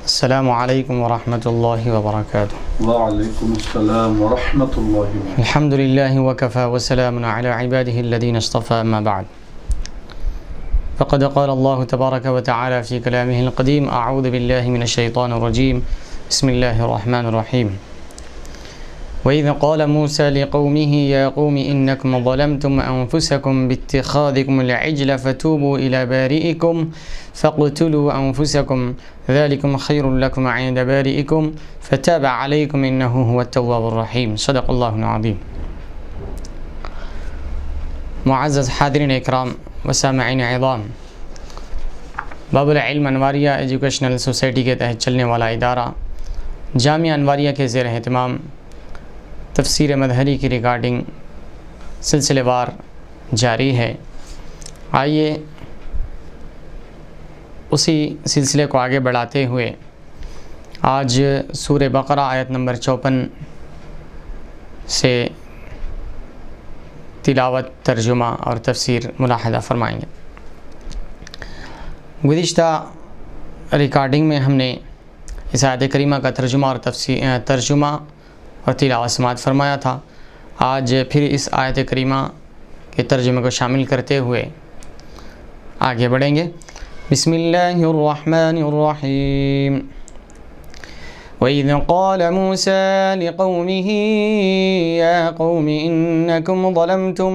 السلام علیکم ورحمۃ اللہ وبرکاتہ۔ وعلیکم السلام ورحمۃ اللہ وبرکاتہ۔ الحمد للہ وکفى وسلام علی عباده الذین اصطفى، اما بعد فقد قال اللہ تبارک وتعالی فی کلامہ القدیم، اعوذ باللہ من الشیطان الرجیم، بسم اللہ الرحمن الرحیم۔ وَإِذْ قَالَ مُوسَى لِقَوْمِهِ يَا قَوْمِ إِنَّكُمْ ظَلَمْتُمْ أَنفُسَكُمْ بِاتِّخَاذِكُمُ الْعِجْلَ فَتُوبُوا إِلَى بَارِئِكُمْ فَاقْتُلُوا أَنفُسَكُمْ ذَلِكُمْ خَيْرٌ لَكُمْ عِنْدَ بَارِئِكُمْ فَتَابَ عَلَيْكُمْ إِنَّهُ هُوَ التَّوَّابُ الرَّحِيمُ۔ صدق اللہ العظیم۔ معزز حاضرین اکرام و سامعین عظام، باب العلم انواریہ ایجوکیشنل سوسائٹی کے تحت چلنے والا ادارہ جامعہ انواریہ کے زیر اہتمام تفسیر مظہری کی ریکارڈنگ سلسلے وار جاری ہے۔ آئیے اسی سلسلے کو آگے بڑھاتے ہوئے آج سورہ بقرہ آیت نمبر 54 سے تلاوت، ترجمہ اور تفسیر ملاحظہ فرمائیں گے۔ گزشتہ ریکارڈنگ میں ہم نے اس آیت کریمہ کا ترجمہ اور تلاوت سماعت فرمایا تھا۔ آج پھر اس آیت کریمہ کے ترجمے کو شامل کرتے ہوئے آگے بڑھیں گے۔ بسم اللہ الرحمن الرحیم۔ وَإِذْ قَالَ مُوسَى لِقَوْمِهِ يَا قَوْمِ إِنَّكُمْ ظَلَمْتُمْ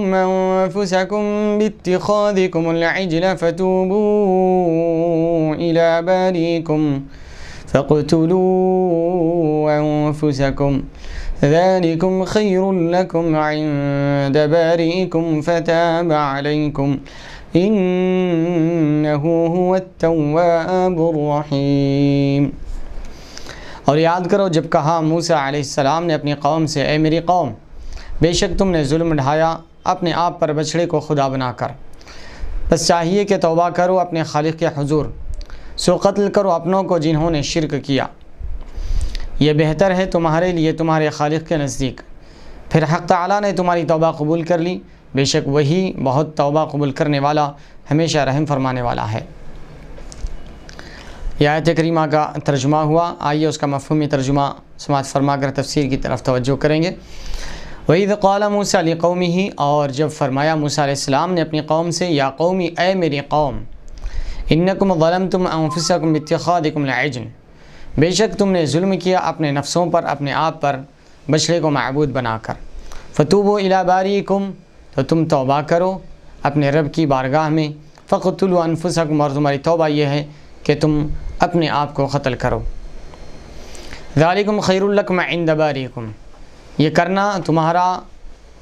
أَنفُسَكُمْ بِاتِّخَاذِكُمُ الْعِجْلَ فَتُوبُوا إِلَى بَارِئِكُمْ فَاقْتُلُوا أَنفُسَكُمْ ذَلِكُمْ خَيْرٌ لَكُمْ عِنْدَ بَارِئِكُمْ فَتَابَ عَلَيْكُمْ إِنَّهُ هُوَ التَّوَّابُ الرَّحِيمُ۔ اور یاد کرو جب کہا موسیٰ علیہ السلام نے اپنی قوم سے، اے میری قوم، بے شک تم نے ظلم ڈھایا اپنے آپ پر بچھڑے کو خدا بنا کر، بس چاہیے کہ توبہ کرو اپنے خالق کے حضور، سو قتل کرو اپنوں کو جنہوں نے شرک کیا، یہ بہتر ہے تمہارے لیے تمہارے خالق کے نزدیک۔ پھر حق تعالیٰ نے تمہاری توبہ قبول کر لی، بے شک وہی بہت توبہ قبول کرنے والا، ہمیشہ رحم فرمانے والا ہے۔ یہ آیت کریمہ کا ترجمہ ہوا۔ آئیے اس کا مفہومی ترجمہ سماعت فرما کر تفسیر کی طرف توجہ کریں گے۔ وَإِذْ قَالَ مُوسَى لِقَوْمِهِ، اور جب فرمایا موسیٰ علیہ السلام نے اپنی قوم سے، یا قومی، اے میری قوم، اِنَّكُمْ ظَلَمْتُمْ أَنفُسَكُمْ بِاتِّخَاذِكُمُ الْعِجْلَ، بے شک تم نے ظلم کیا اپنے نفسوں پر، اپنے آپ پر بچڑے کو معبود بنا کر۔ فَتُوبُوا إِلَى بَارِئِكُمْ، تو تم توبہ کرو اپنے رب کی بارگاہ میں۔ فَاقْتُلُوا أَنفُسَكُمْ، اور تمہاری توبہ یہ ہے کہ تم اپنے آپ کو قتل کرو۔ ذَلِكُمْ خَيْرٌ لَكُمْ عِنْدَ بَارِئِكُمْ، یہ کرنا تمہارا،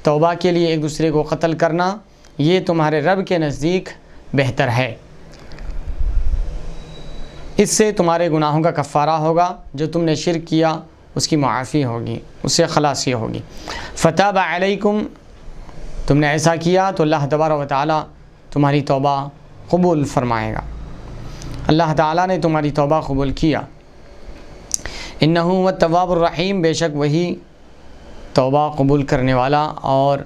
توبہ کے لیے ایک دوسرے کو قتل کرنا، یہ تمہارے رب کے نزدیک بہتر ہے۔ اس سے تمہارے گناہوں کا کفارہ ہوگا، جو تم نے شرک کیا اس کی معافی ہوگی، اس سے خلاصی ہوگی۔ فتاب علیکم، تم نے ایسا کیا تو اللہ تبارک و تعالی تمہاری توبہ قبول فرمائے گا۔ اللہ تعالیٰ نے تمہاری توبہ قبول کیا۔ انہ هو التواب الرحیم، بے شک وہی توبہ قبول کرنے والا اور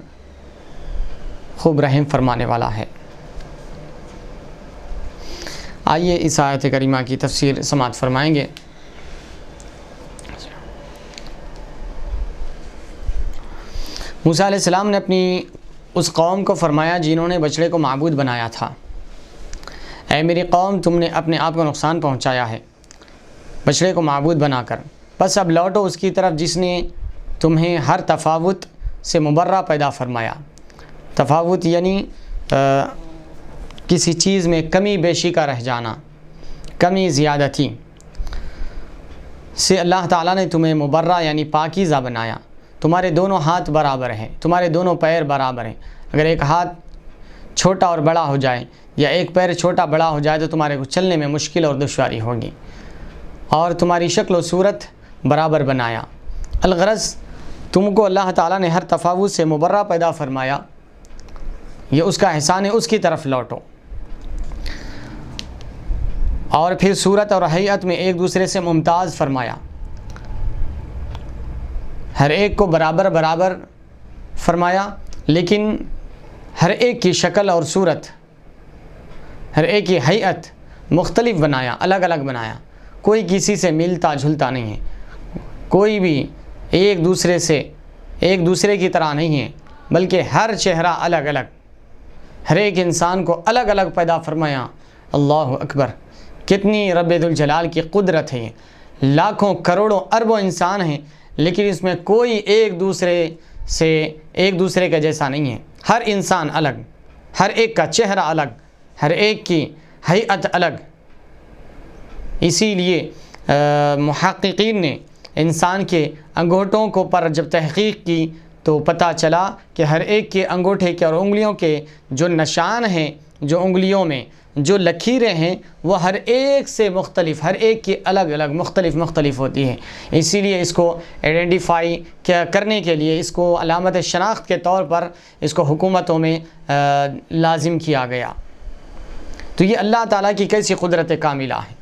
خوب رحم فرمانے والا ہے۔ آئیے اس آیت کریمہ کی تفسیر سماعت فرمائیں گے۔ موسیٰ علیہ السلام نے اپنی اس قوم کو فرمایا جنہوں نے بچڑے کو معبود بنایا تھا، اے میری قوم، تم نے اپنے آپ کو نقصان پہنچایا ہے بچڑے کو معبود بنا کر، بس اب لوٹو اس کی طرف جس نے تمہیں ہر تفاوت سے مبرہ پیدا فرمایا۔ تفاوت یعنی کسی چیز میں کمی بیشی کا رہ جانا، کمی زیادتی سے اللہ تعالیٰ نے تمہیں مبرہ یعنی پاکیزہ بنایا۔ تمہارے دونوں ہاتھ برابر ہیں، تمہارے دونوں پیر برابر ہیں۔ اگر ایک ہاتھ چھوٹا اور بڑا ہو جائے یا ایک پیر چھوٹا بڑا ہو جائے تو تمہارے کو چلنے میں مشکل اور دشواری ہوگی، اور تمہاری شکل و صورت برابر بنایا۔ الغرض تم کو اللہ تعالیٰ نے ہر تفاوت سے مبرہ پیدا فرمایا، یہ اس کا احسان ہے، اس کی طرف لوٹو۔ اور پھر صورت اور حیت میں ایک دوسرے سے ممتاز فرمایا، ہر ایک کو برابر برابر فرمایا، لیکن ہر ایک کی شکل اور صورت ہر ایک کی ہیئت مختلف بنایا، الگ الگ بنایا، کوئی کسی سے ملتا جھلتا نہیں ہے، کوئی بھی ایک دوسرے کی طرح نہیں ہے، بلکہ ہر چہرہ الگ الگ، ہر ایک انسان کو الگ الگ پیدا فرمایا۔ اللہ اکبر، کتنی رب ذوالجلال کی قدرت ہے۔ لاکھوں کروڑوں اربوں انسان ہیں، لیکن اس میں کوئی ایک دوسرے کے جیسا نہیں ہے، ہر انسان الگ، ہر ایک کا چہرہ الگ، ہر ایک کی ہیئت الگ۔ اسی لیے محققین نے انسان کے انگوٹھوں کو پر جب تحقیق کی تو پتہ چلا کہ ہر ایک کے انگوٹھے کے اور انگلیوں کے جو نشان ہیں، جو انگلیوں میں جو لکیریں ہیں، وہ ہر ایک سے مختلف، ہر ایک کی الگ الگ مختلف ہوتی ہے۔ اسی لیے اس کو آئیڈینٹیفائی کرنے کے لیے، اس کو علامت شناخت کے طور پر اس کو حکومتوں میں لازم کیا گیا۔ تو یہ اللہ تعالیٰ کی کیسی قدرت کاملہ ہے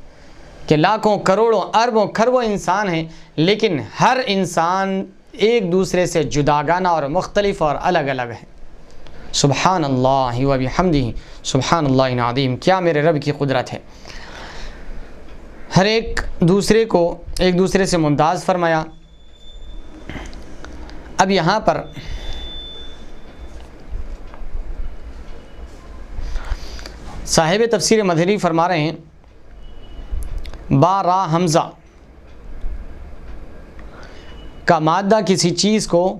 کہ لاکھوں کروڑوں اربوں کھربوں انسان ہیں، لیکن ہر انسان ایک دوسرے سے جداگانہ اور مختلف اور الگ الگ ہے۔ سبحان اللہ و بحمدہ، سبحان اللہ العظیم، کیا میرے رب کی قدرت ہے۔ ہر ایک دوسرے سے ممتاز فرمایا۔ اب یہاں پر صاحب تفسیر مظہری فرما رہے ہیں، با را حمزہ کا مادہ کسی چیز کو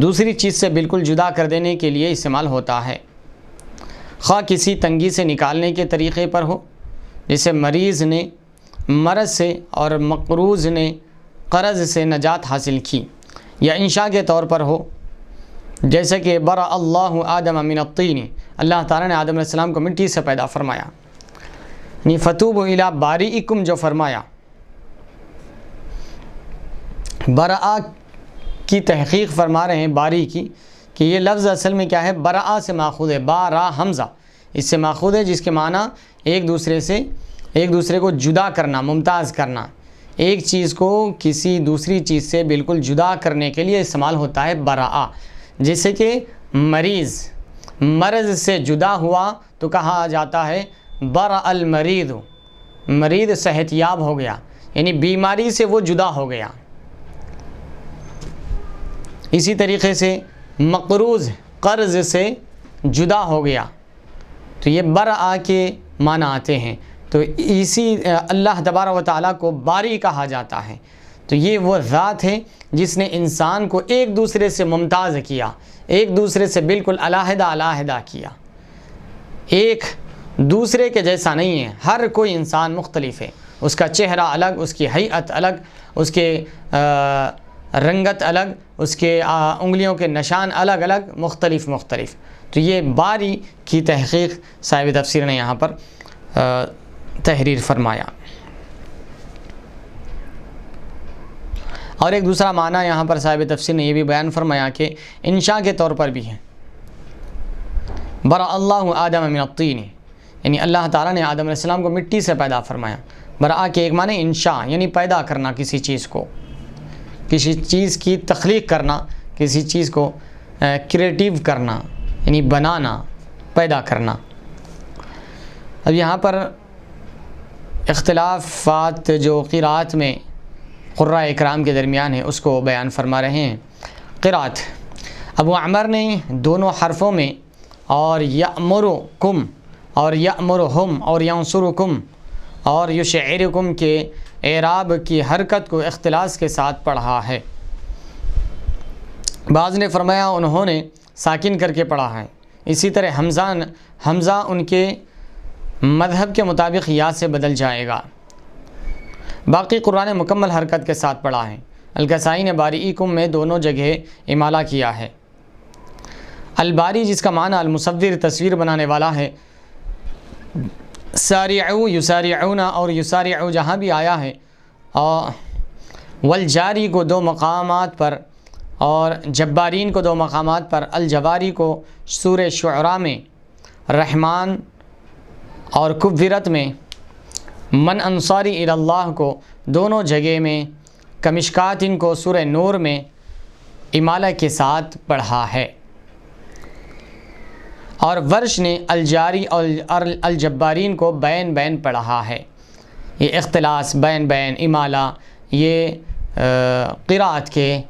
دوسری چیز سے بالکل جدا کر دینے کے لیے استعمال ہوتا ہے، خواہ کسی تنگی سے نکالنے کے طریقے پر ہو، جیسے مریض نے مرض سے اور مقروض نے قرض سے نجات حاصل کی، یا انشاء کے طور پر ہو، جیسے کہ برأ اللہ آدم من الطین، اللہ تعالیٰ نے آدم علیہ السلام کو مٹی سے پیدا فرمایا۔ یعنی فتوبوا الی باریئکم جو فرمایا، برآ کی تحقیق فرما رہے ہیں باری کی، کہ یہ لفظ اصل میں کیا ہے، برآ سے ماخوذ ہے، با را حمزہ اس سے ماخوذ ہے، جس کے معنی ایک دوسرے کو جدا کرنا، ممتاز کرنا، ایک چیز کو کسی دوسری چیز سے بالکل جدا کرنے کے لیے استعمال ہوتا ہے برآ۔ جیسے کہ مریض مرض سے جدا ہوا تو کہا جاتا ہے برأ المریض، مریض صحت یاب ہو گیا، یعنی بیماری سے وہ جدا ہو گیا۔ اسی طریقے سے مقروض قرض سے جدا ہو گیا، تو یہ برآ کے معنی آتے ہیں۔ تو اسی اللہ تبارک و تعالیٰ کو باری کہا جاتا ہے۔ تو یہ وہ ذات ہے جس نے انسان کو ایک دوسرے سے ممتاز کیا، ایک دوسرے سے بالکل علیحدہ کیا، ایک دوسرے کے جیسا نہیں ہے، ہر کوئی انسان مختلف ہے، اس کا چہرہ الگ، اس کی ہیئت الگ، اس کے رنگت الگ، اس کے انگلیوں کے نشان الگ الگ، مختلف۔ تو یہ باری کی تحقیق صاحب تفسیر نے یہاں پر تحریر فرمایا۔ اور ایک دوسرا معنی یہاں پر صاحب تفسیر نے یہ بھی بیان فرمایا کہ انشاء کے طور پر بھی ہے، برأ اللہ آدم من الطین، یعنی اللہ تعالیٰ نے آدم علیہ السلام کو مٹی سے پیدا فرمایا۔ برآ کے ایک معنی انشاء، یعنی پیدا کرنا کسی چیز کو، کسی چیز کی تخلیق کرنا، کسی چیز کو کریٹیو کرنا، یعنی بنانا، پیدا کرنا۔ اب یہاں پر اختلافات جو قراءت میں قراء اکرام کے درمیان ہے اس کو بیان فرما رہے ہیں۔ قراءت ابو عمر نے دونوں حرفوں میں اور یأمرکم اور یأمرہم اور ینصرکم اور یشعرکم کے اعراب کی حرکت کو اختلاس کے ساتھ پڑھا ہے۔ بعض نے فرمایا انہوں نے ساکن کر کے پڑھا ہے۔ اسی طرح حمزہ ان کے مذہب کے مطابق یا سے بدل جائے گا۔ باقی قرآن مکمل حرکت کے ساتھ پڑھا ہے۔ الکسائی نے باریئکم میں دونوں جگہ امالہ کیا ہے۔ الباری جس کا معنی المصور تصویر بنانے والا ہے، سارعو یسارعون اور یسارعو جہاں بھی آیا ہے، اور والجاری کو دو مقامات پر اور جبارین کو دو مقامات پر، الجواری کو سورہ شعراء میں، رحمان اور کبرت میں، من انصاری الی اللہ کو دونوں جگہ میں، کمشکات ان کو سورہ نور میں امالہ کے ساتھ پڑھا ہے۔ اور ورش نے الجاری اور الجبارین کو بین بین پڑھا ہے۔ یہ اختلاس، بین بین، امالہ، یہ قراءت کے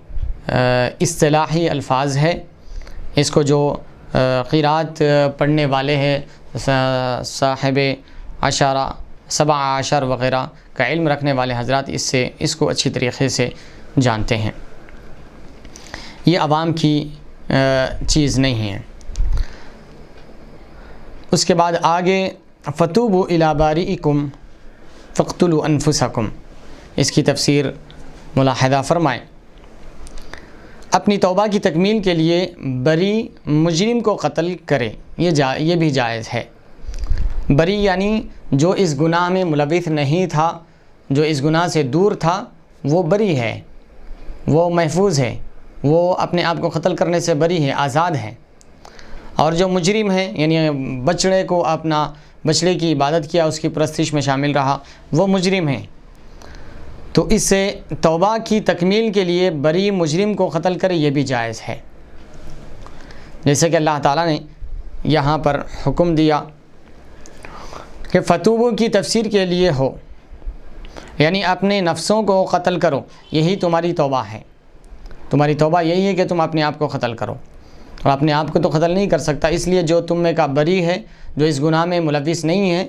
اصطلاحی الفاظ ہے۔ اس کو جو قراءت پڑھنے والے ہیں، صاحب عشرہ، 17 وغیرہ کا علم رکھنے والے حضرات اس کو اچھی طریقے سے جانتے ہیں۔ یہ عوام کی چیز نہیں ہے۔ اس کے بعد آگے فتوبوا الی بارئکم فاقتلوا انفسکم، اس کی تفسیر ملاحظہ فرمائیں۔ اپنی توبہ کی تکمیل کے لیے بری مجرم کو قتل کرے، یہ بھی جائز ہے۔ بری یعنی جو اس گناہ میں ملوث نہیں تھا، جو اس گناہ سے دور تھا، وہ بری ہے، وہ محفوظ ہے، وہ اپنے آپ کو قتل کرنے سے بری ہے، آزاد ہے۔ اور جو مجرم ہے، یعنی بچڑے کو اپنا بچڑے کی عبادت کیا، اس کی پرستش میں شامل رہا، وہ مجرم ہے۔ تو اس سے توبہ کی تکمیل کے لیے بری مجرم کو قتل کرے، یہ بھی جائز ہے۔ جیسے کہ اللہ تعالیٰ نے یہاں پر حکم دیا کہ فتوبوں کی تفسیر کے لیے ہو، یعنی اپنے نفسوں کو قتل کرو، یہی تمہاری توبہ ہے۔ تمہاری توبہ یہی ہے کہ تم اپنے آپ کو قتل کرو، اور اپنے آپ کو تو قتل نہیں کر سکتا، اس لیے جو تم میں کا بری ہے، جو اس گناہ میں ملوث نہیں ہے،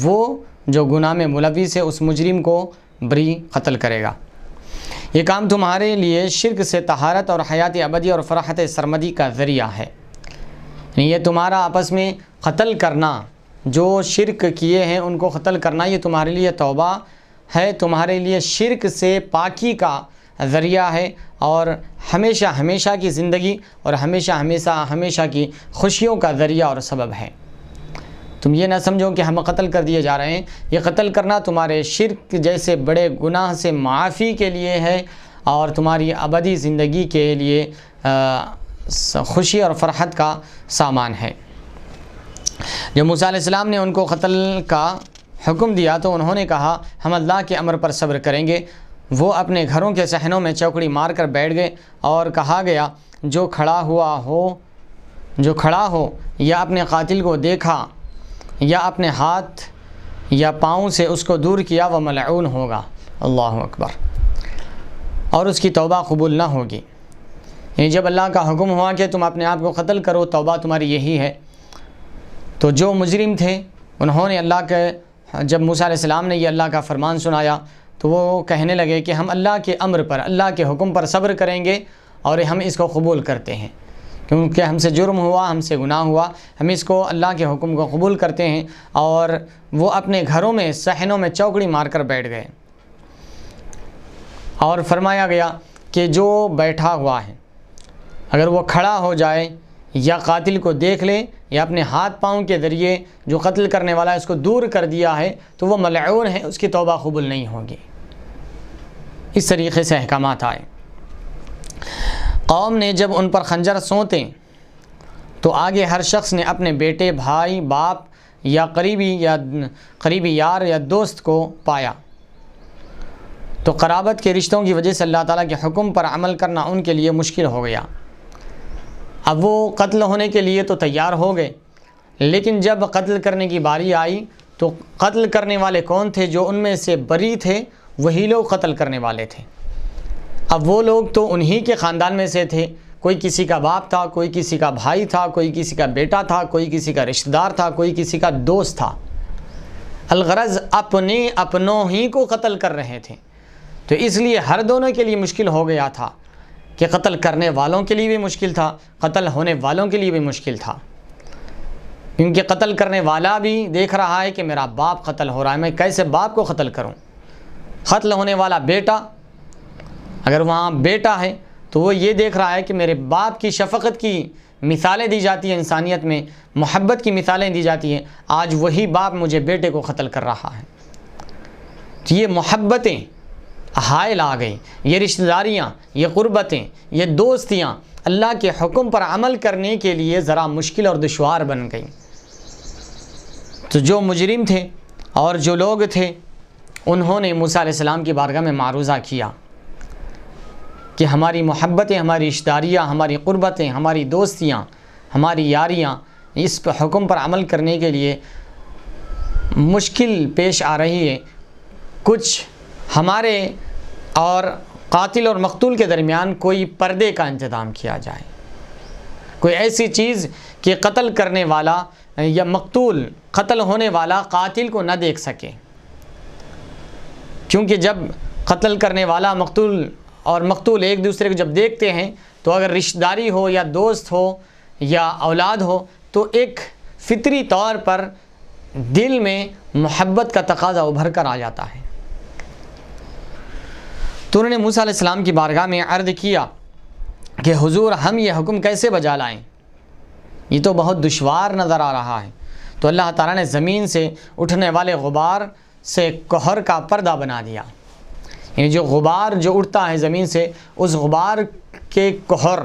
وہ جو گناہ میں ملوث ہے اس مجرم کو بری قتل کرے گا۔ یہ کام تمہارے لیے شرک سے طہارت اور حیات ابدی اور فرحت سرمدی کا ذریعہ ہے۔ یعنی یہ تمہارا آپس میں قتل کرنا، جو شرک کیے ہیں ان کو قتل کرنا، یہ تمہارے لیے توبہ ہے، تمہارے لیے شرک سے پاکی کا ذریعہ ہے، اور ہمیشہ ہمیشہ کی زندگی اور ہمیشہ کی خوشیوں کا ذریعہ اور سبب ہے۔ تم یہ نہ سمجھو کہ ہم قتل کر دیے جا رہے ہیں، یہ قتل کرنا تمہارے شرک جیسے بڑے گناہ سے معافی کے لیے ہے، اور تمہاری ابدی زندگی کے لیے خوشی اور فرحت کا سامان ہے۔ جب موسیٰ علیہ السلام نے ان کو قتل کا حکم دیا تو انہوں نے کہا ہم اللہ کے امر پر صبر کریں گے۔ وہ اپنے گھروں کے صحنوں میں چوکڑی مار کر بیٹھ گئے، اور کہا گیا جو کھڑا ہو یا اپنے قاتل کو دیکھا یا اپنے ہاتھ یا پاؤں سے اس کو دور کیا وہ ملعون ہوگا۔ اللہ اکبر۔ اور اس کی توبہ قبول نہ ہوگی۔ یعنی جب اللہ کا حکم ہوا کہ تم اپنے آپ کو قتل کرو، توبہ تمہاری یہی ہے، تو جو مجرم تھے انہوں نے جب موسیٰ علیہ السلام نے یہ اللہ کا فرمان سنایا تو وہ کہنے لگے کہ ہم اللہ کے امر پر، اللہ کے حکم پر صبر کریں گے، اور ہم اس کو قبول کرتے ہیں، کیونکہ ہم سے جرم ہوا، ہم سے گناہ ہوا، ہم اس کو اللہ کے حکم کو قبول کرتے ہیں۔ اور وہ اپنے گھروں میں صحنوں میں چوکڑی مار کر بیٹھ گئے، اور فرمایا گیا کہ جو بیٹھا ہوا ہے اگر وہ کھڑا ہو جائے یا قاتل کو دیکھ لے یا اپنے ہاتھ پاؤں کے ذریعے جو قتل کرنے والا ہے اس کو دور کر دیا ہے تو وہ ملعون ہے، اس کی توبہ قبول نہیں ہوگی۔ اس طریقے سے احکامات آئے۔ قوم نے جب ان پر خنجر سونتے تو آگے ہر شخص نے اپنے بیٹے، بھائی، باپ یا قریبی یار یا دوست کو پایا، تو قرابت کے رشتوں کی وجہ سے اللہ تعالیٰ کے حکم پر عمل کرنا ان کے لیے مشکل ہو گیا۔ اب وہ قتل ہونے کے لیے تو تیار ہو گئے، لیکن جب قتل کرنے کی باری آئی تو قتل کرنے والے کون تھے؟ جو ان میں سے بری تھے وہی لوگ قتل کرنے والے تھے۔ اب وہ لوگ تو انہی کے خاندان میں سے تھے، کوئی کسی کا باپ تھا، کوئی کسی کا بھائی تھا، کوئی کسی کا بیٹا تھا، کوئی کسی کا رشتہ دار تھا، کوئی کسی کا دوست تھا۔ الغرض اپنوں ہی کو قتل کر رہے تھے، تو اس لیے ہر دونوں کے لیے مشکل ہو گیا تھا، کہ قتل کرنے والوں کے لیے بھی مشکل تھا، قتل ہونے والوں کے لیے بھی مشکل تھا، کیونکہ قتل کرنے والا بھی دیکھ رہا ہے کہ میرا باپ قتل ہو رہا ہے، میں کیسے باپ کو قتل کروں؟ قتل ہونے والا بیٹا، اگر وہاں بیٹا ہے تو وہ یہ دیکھ رہا ہے کہ میرے باپ کی شفقت کی مثالیں دی جاتی ہیں، انسانیت میں محبت کی مثالیں دی جاتی ہیں، آج وہی باپ مجھے بیٹے کو قتل کر رہا ہے۔ تو یہ محبتیں حائل آ گئی، یہ رشتہ داریاں، یہ قربتیں، یہ دوستیاں اللہ کے حکم پر عمل کرنے کے لیے ذرا مشکل اور دشوار بن گئیں۔ تو جو مجرم تھے اور جو لوگ تھے انہوں نے موسیٰ علیہ السلام کی بارگاہ میں معروضہ کیا کہ ہماری محبتیں، ہماری رشتہ داریاں، ہماری قربتیں، ہماری دوستیاں، ہماری یاریاں، اس حکم پر عمل کرنے کے لیے مشکل پیش آ رہی ہے، کچھ ہمارے اور قاتل اور مقتول کے درمیان کوئی پردے کا انتظام کیا جائے، کوئی ایسی چیز کہ قتل کرنے والا یا مقتول قتل ہونے والا قاتل کو نہ دیکھ سکے، کیونکہ جب قتل کرنے والا مقتول اور مقتول ایک دوسرے کو جب دیکھتے ہیں تو اگر رشتہ داری ہو یا دوست ہو یا اولاد ہو تو ایک فطری طور پر دل میں محبت کا تقاضا ابھر کر آ جاتا ہے۔ تو انہوں نے موسیٰ علیہ السلام کی بارگاہ میں عرض کیا کہ حضور ہم یہ حکم کیسے بجا لائیں، یہ تو بہت دشوار نظر آ رہا ہے۔ تو اللہ تعالیٰ نے زمین سے اٹھنے والے غبار سے کوہر کا پردہ بنا دیا، یعنی جو غبار جو اٹھتا ہے زمین سے، اس غبار کے کوہر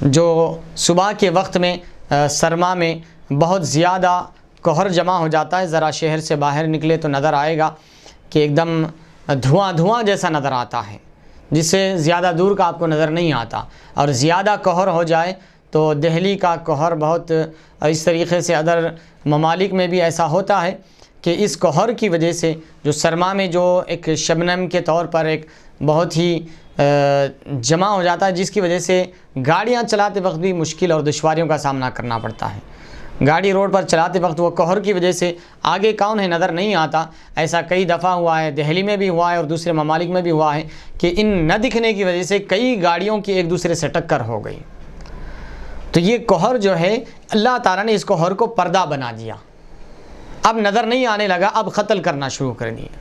جو صبح کے وقت میں سرما میں بہت زیادہ کوہر جمع ہو جاتا ہے، ذرا شہر سے باہر نکلے تو نظر آئے گا کہ ایک دم دھواں جیسا نظر آتا ہے، جس سے زیادہ دور کا آپ کو نظر نہیں آتا، اور زیادہ کوہر ہو جائے تو دہلی کا کوہر بہت اس طریقے سے ادر ممالک میں بھی ایسا ہوتا ہے کہ اس کوہر کی وجہ سے جو سرما میں جو ایک شبنم کے طور پر ایک بہت ہی جمع ہو جاتا ہے، جس کی وجہ سے گاڑیاں چلاتے وقت بھی مشکل اور دشواریوں کا سامنا کرنا پڑتا ہے۔ گاڑی روڈ پر چلاتے وقت وہ کوہر کی وجہ سے آگے کون ہے نظر نہیں آتا۔ ایسا کئی دفعہ ہوا ہے، دہلی میں بھی ہوا ہے اور دوسرے ممالک میں بھی ہوا ہے کہ ان نہ دکھنے کی وجہ سے کئی گاڑیوں کی ایک دوسرے سے ٹکر ہو گئی۔ تو یہ کوہر جو ہے اللہ تعالیٰ نے اس کوہر کو پردہ بنا دیا، اب نظر نہیں آنے لگا، اب قتل کرنا شروع کر دیا،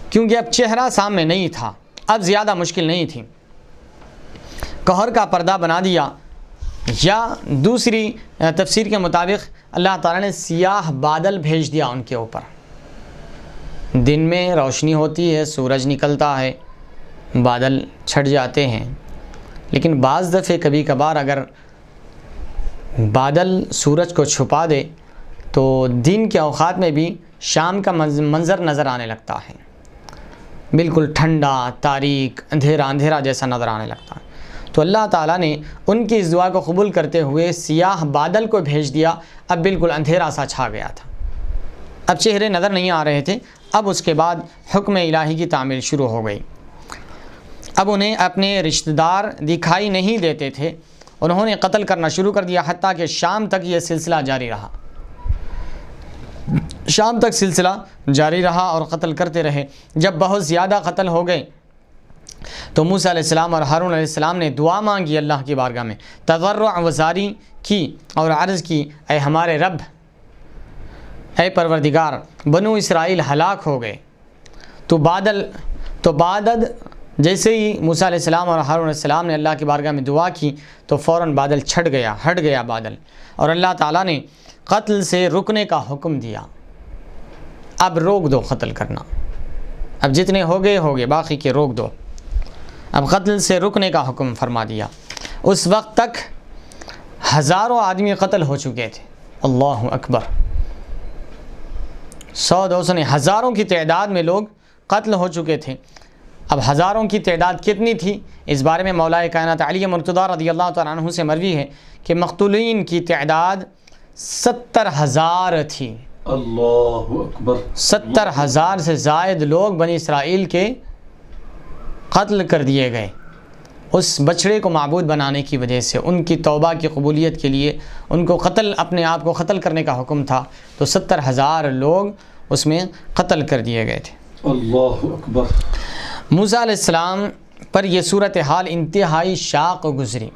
کیونکہ اب چہرہ سامنے نہیں تھا، اب زیادہ مشکل نہیں تھی، کوہر کا پردہ بنا دیا۔ یا دوسری تفسیر کے مطابق اللہ تعالیٰ نے سیاہ بادل بھیج دیا ان کے اوپر۔ دن میں روشنی ہوتی ہے، سورج نکلتا ہے، بادل چھٹ جاتے ہیں، لیکن بعض دفعے کبھی کبھار اگر بادل سورج کو چھپا دے تو دن کے اوقات میں بھی شام کا منظر نظر آنے لگتا ہے، بالکل ٹھنڈا، تاریک، اندھیرا جیسا نظر آنے لگتا ہے۔ تو اللہ تعالیٰ نے ان کی اس دعا کو قبول کرتے ہوئے سیاہ بادل کو بھیج دیا، اب بالکل اندھیرا سا چھا گیا تھا، اب چہرے نظر نہیں آ رہے تھے۔ اب اس کے بعد حکم الہی کی تعمیل شروع ہو گئی، اب انہیں اپنے رشتہ دار دکھائی نہیں دیتے تھے، انہوں نے قتل کرنا شروع کر دیا، حتیٰ کہ شام تک یہ سلسلہ جاری رہا، شام تک سلسلہ جاری رہا اور قتل کرتے رہے۔ جب بہت زیادہ قتل ہو گئے تو موسیٰ علیہ السلام اور ہارون علیہ السلام نے دعا مانگی اللہ کی بارگاہ میں، تضرع و زاری کی اور عرض کی، اے ہمارے رب، اے پروردگار، بنو اسرائیل ہلاک ہو گئے۔ تو بادل جیسے ہی موسیٰ علیہ السلام اور ہارون علیہ السلام نے اللہ کی بارگاہ میں دعا کی تو فوراً بادل ہٹ گیا بادل، اور اللہ تعالیٰ نے قتل سے رکنے کا حکم دیا، اب روک دو قتل کرنا، اب جتنے ہو گئے باقی کے روک دو، اب قتل سے رکنے کا حکم فرما دیا۔ اس وقت تک ہزاروں آدمی قتل ہو چکے تھے، اللہ اکبر، 100-200 نہیں، ہزاروں کی تعداد میں لوگ قتل ہو چکے تھے۔ اب ہزاروں کی تعداد کتنی تھی، اس بارے میں مولا کائنات علی مرتضیٰ رضی اللہ تعالیٰ عنہ سے مروی ہے کہ مقتولین کی تعداد 70,000 تھی، اللہ اکبر، 70,000 سے زائد لوگ بنی اسرائیل کے قتل کر دیے گئے، اس بچڑے کو معبود بنانے کی وجہ سے، ان کی توبہ کی قبولیت کے لیے ان کو اپنے آپ کو قتل کرنے کا حکم تھا، تو 70,000 لوگ اس میں قتل کر دیے گئے تھے۔ اللہ اکبر۔ موسیٰ علیہ السلام پر یہ صورتحال انتہائی شاق گزری،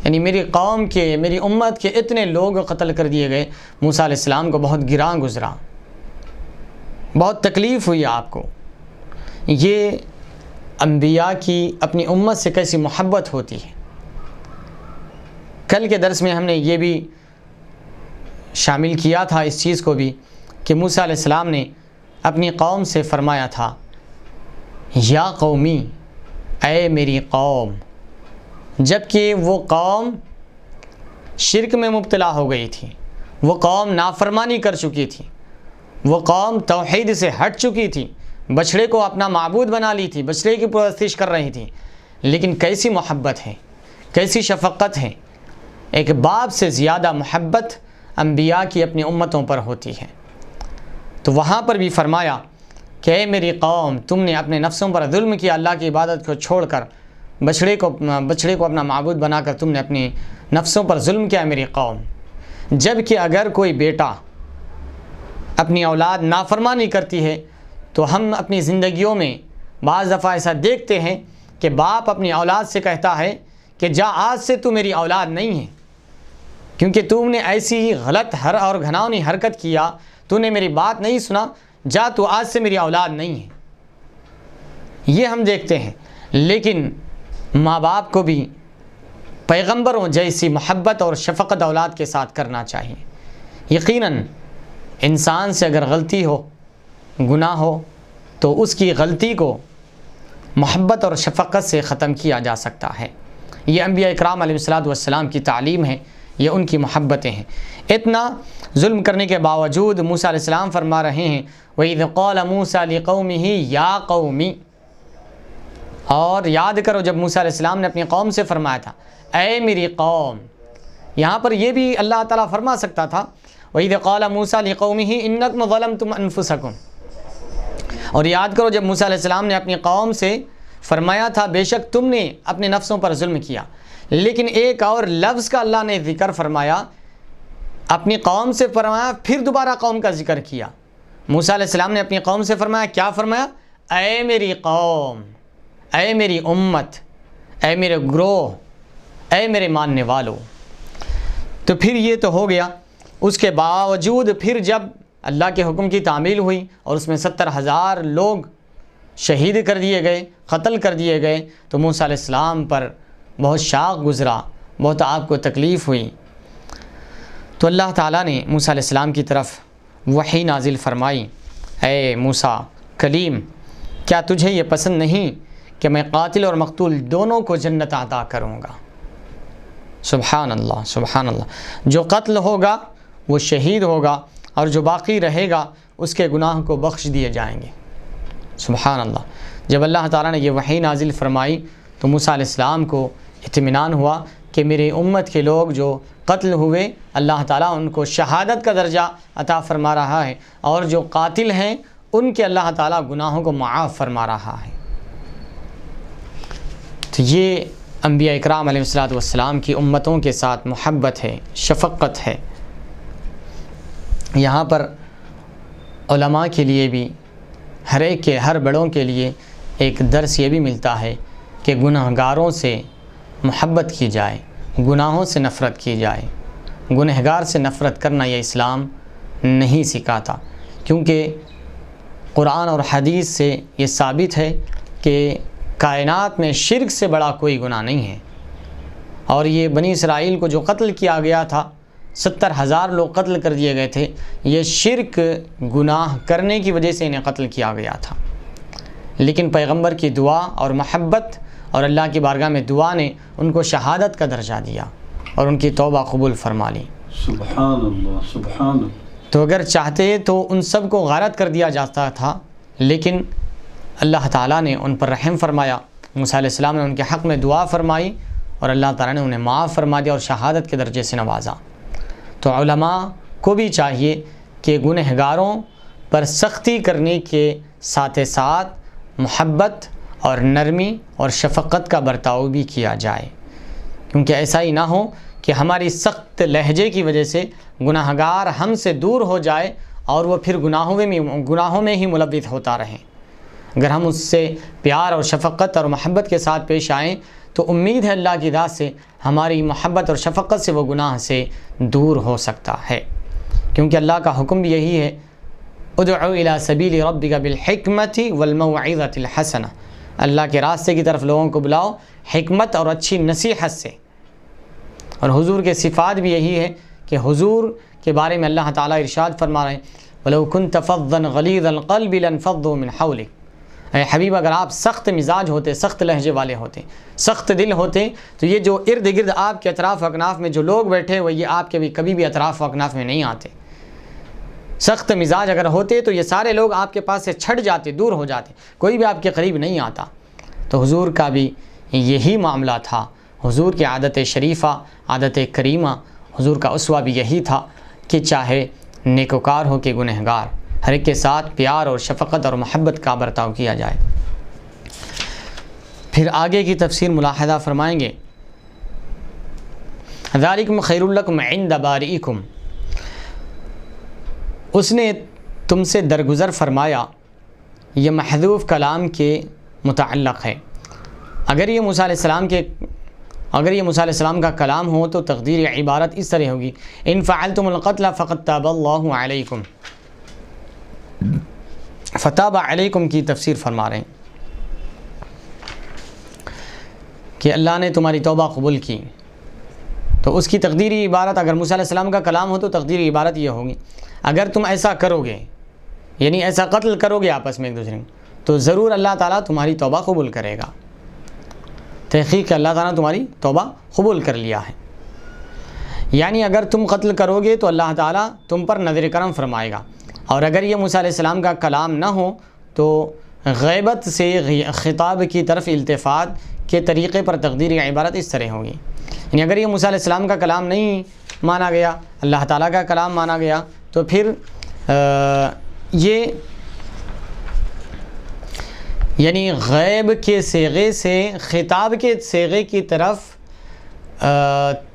یعنی میری قوم کے، میری امت کے اتنے لوگ قتل کر دیے گئے، موسیٰ علیہ السلام کو بہت گراں گزرا، بہت تکلیف ہوئی آپ کو۔ یہ انبیاء کی اپنی امت سے کیسی محبت ہوتی ہے۔ کل کے درس میں ہم نے یہ بھی شامل کیا تھا اس چیز کو بھی کہ موسیٰ علیہ السلام نے اپنی قوم سے فرمایا تھا، یا قومی، اے میری قوم، جبکہ وہ قوم شرک میں مبتلا ہو گئی تھی، وہ قوم نافرمانی کر چکی تھی، وہ قوم توحید سے ہٹ چکی تھی، بچڑے کو اپنا معبود بنا لی تھی، بچڑے کی پرستش کر رہی تھی، لیکن کیسی محبت ہے، کیسی شفقت ہے، ایک باپ سے زیادہ محبت انبیاء کی اپنی امتوں پر ہوتی ہے۔ تو وہاں پر بھی فرمایا کہ اے میری قوم، تم نے اپنے نفسوں پر ظلم کیا، اللہ کی عبادت کو چھوڑ کر بچڑے کو اپنا معبود بنا کر تم نے اپنی نفسوں پر ظلم کیا میری قوم۔ جبکہ اگر کوئی بیٹا اپنی اولاد نافرمانی کرتی ہے تو ہم اپنی زندگیوں میں بعض دفعہ ایسا دیکھتے ہیں کہ باپ اپنی اولاد سے کہتا ہے کہ جا، آج سے تو میری اولاد نہیں ہے، کیونکہ تم نے ایسی ہی غلط اور گھناؤنی حرکت کیا، تو نے میری بات نہیں سنا، جا تو آج سے میری اولاد نہیں ہے۔ یہ ہم دیکھتے ہیں۔ لیکن ماں باپ کو بھی پیغمبروں جیسی محبت اور شفقت اولاد کے ساتھ کرنا چاہیے۔ یقیناً انسان سے اگر غلطی ہو، گناہ ہو، تو اس کی غلطی کو محبت اور شفقت سے ختم کیا جا سکتا ہے۔ یہ انبیاء اکرام علیہ الصلوۃ والسلام کی تعلیم ہے، یہ ان کی محبتیں ہیں۔ اتنا ظلم کرنے کے باوجود موسیٰ علیہ السلام فرما رہے ہیں وَإِذْ قَالَ مُوسَىٰ لِقَوْمِهِ يَا قَوْمِ، اور یاد کرو جب موسیٰ علیہ السلام نے اپنی قوم سے فرمایا تھا اے میری قوم۔ یہاں پر یہ بھی اللہ تعالیٰ فرما سکتا تھا وَإِذْ قَالَ مُوسَىٰ لِقَوْمِهِ إِنَّكُمْ ظَلَمْتُمْ أَنفُسَكُمْ، اور یاد کرو جب موسیٰ علیہ السلام نے اپنی قوم سے فرمایا تھا بے شک تم نے اپنے نفسوں پر ظلم کیا، لیکن ایک اور لفظ کا اللہ نے ذکر فرمایا، اپنی قوم سے فرمایا، پھر دوبارہ قوم کا ذکر کیا۔ موسیٰ علیہ السلام نے اپنی قوم سے فرمایا، کیا فرمایا؟ اے میری قوم، اے میری امت، اے میرے گروہ، اے میرے ماننے والوں۔ تو پھر یہ تو ہو گیا۔ اس کے باوجود پھر جب اللہ کے حکم کی تعمیل ہوئی اور اس میں 70,000 لوگ شہید کر دیے گئے، قتل کر دیے گئے، تو موسیٰ علیہ السلام پر بہت شاق گزرا، بہت آپ کو تکلیف ہوئی۔ تو اللہ تعالیٰ نے موسیٰ علیہ السلام کی طرف وحی نازل فرمائی، اے موسیٰ کلیم، کیا تجھے یہ پسند نہیں کہ میں قاتل اور مقتول دونوں کو جنت عطا کروں گا؟ سبحان اللہ، سبحان اللہ۔ جو قتل ہوگا وہ شہید ہوگا، اور جو باقی رہے گا اس کے گناہ کو بخش دیے جائیں گے۔ سبحان اللہ۔ جب اللہ تعالیٰ نے یہ وحی نازل فرمائی تو موسیٰ علیہ السلام کو اطمینان ہوا کہ میری امت کے لوگ جو قتل ہوئے اللہ تعالیٰ ان کو شہادت کا درجہ عطا فرما رہا ہے، اور جو قاتل ہیں ان کے اللہ تعالیٰ گناہوں کو معاف فرما رہا ہے۔ تو یہ انبیاء اکرام علیہ الصلوۃ والسلام کی امتوں کے ساتھ محبت ہے، شفقت ہے۔ یہاں پر علماء کے لیے بھی ہر بڑوں کے لیے ایک درس یہ بھی ملتا ہے کہ گناہ گاروں سے محبت کی جائے، گناہوں سے نفرت کی جائے۔ گنہگار سے نفرت کرنا یہ اسلام نہیں سکھاتا، کیونکہ قرآن اور حدیث سے یہ ثابت ہے کہ کائنات میں شرک سے بڑا کوئی گناہ نہیں ہے۔ اور یہ بنی اسرائیل کو جو قتل کیا گیا تھا، 70,000 لوگ قتل کر دیے گئے تھے، یہ شرک گناہ کرنے کی وجہ سے انہیں قتل کیا گیا تھا۔ لیکن پیغمبر کی دعا اور محبت اور اللہ کی بارگاہ میں دعا نے ان کو شہادت کا درجہ دیا اور ان کی توبہ قبول فرما لی۔ سبحان اللہ، سبحان اللہ۔ تو اگر چاہتے تو ان سب کو غارت کر دیا جاتا تھا، لیکن اللہ تعالیٰ نے ان پر رحم فرمایا۔ موسیٰ علیہ السلام نے ان کے حق میں دعا فرمائی اور اللہ تعالیٰ نے انہیں معاف فرما دیا اور شہادت کے درجے سے نوازا۔ تو علماء کو بھی چاہیے کہ گنہگاروں پر سختی کرنے کے ساتھ ساتھ محبت اور نرمی اور شفقت کا برتاؤ بھی کیا جائے، کیونکہ ایسا ہی نہ ہو کہ ہماری سخت لہجے کی وجہ سے گناہگار ہم سے دور ہو جائے اور وہ پھر گناہوں میں ہی ملوث ہوتا رہے۔ اگر ہم اس سے پیار اور شفقت اور محبت کے ساتھ پیش آئیں تو امید ہے اللہ کی ذات سے ہماری محبت اور شفقت سے وہ گناہ سے دور ہو سکتا ہے، کیونکہ اللہ کا حکم بھی یہی ہے، ادعو الی سبیل ربک بالحکمت والموعظۃ الحسنہ، اللہ کے راستے کی طرف لوگوں کو بلاؤ حکمت اور اچھی نصیحت سے۔ اور حضور کے صفات بھی یہی ہے کہ حضور کے بارے میں اللہ تعالیٰ ارشاد فرما رہے ہیں وَلَوْ كُنْتَ فَظًّا غَلِيظَ الْقَلْبِ لَانفَضُّوا مِنْ حَوْلِكَ، اے حبیب اگر آپ سخت مزاج ہوتے، سخت لہجے والے ہوتے، سخت دل ہوتے، تو یہ جو ارد گرد آپ کے اطراف و اکناف میں جو لوگ بیٹھے ہوئے یہ آپ کے بھی کبھی بھی اطراف و اکناف میں نہیں آتے۔ سخت مزاج اگر ہوتے تو یہ سارے لوگ آپ کے پاس سے چھٹ جاتے، دور ہو جاتے، کوئی بھی آپ کے قریب نہیں آتا۔ تو حضور کا بھی یہی معاملہ تھا، حضور کی عادت شریفہ، عادت کریمہ، حضور کا اسوہ بھی یہی تھا کہ چاہے نیکوکار ہو کہ گنہگار، ہر ایک کے ساتھ پیار اور شفقت اور محبت کا برتاؤ کیا جائے۔ پھر آگے کی تفسیر ملاحظہ فرمائیں گے، ذالکم خیر لکم عند بارئکم، اس نے تم سے درگزر فرمایا، یہ محذوف کلام کے متعلق ہے۔ اگر یہ موسیٰ علیہ السلام کا کلام ہو تو تقدیر عبارت اس طرح ہوگی، ان فعلتم القتل فقد تاب اللہ علیکم۔ فتاب علیکم کی تفسیر فرما رہے ہیں کہ اللہ نے تمہاری توبہ قبول کی، تو اس کی تقدیری عبارت اگر موسیٰ علیہ السلام کا کلام ہو تو تقدیری عبارت یہ ہوگی، اگر تم ایسا کرو گے، یعنی ایسا قتل کرو گے آپس میں ایک دوسرے میں، تو ضرور اللہ تعالیٰ تمہاری توبہ قبول کرے گا۔ تحقیق کہ اللہ تعالیٰ نے تمہاری توبہ قبول کر لیا ہے، یعنی اگر تم قتل کرو گے تو اللہ تعالیٰ تم پر نظر کرم فرمائے گا۔ اور اگر یہ موسیٰ علیہ السلام کا کلام نہ ہو تو غیبت سے خطاب کی طرف التفات کے طریقے پر تقدیری عبارت اس طرح ہوگی، یعنی اگر یہ موسیٰ علیہ السلام کا کلام نہیں مانا گیا، اللہ تعالیٰ کا کلام مانا گیا، تو پھر یہ یعنی غیب کے صیغے سے خطاب کے صیغے کی طرف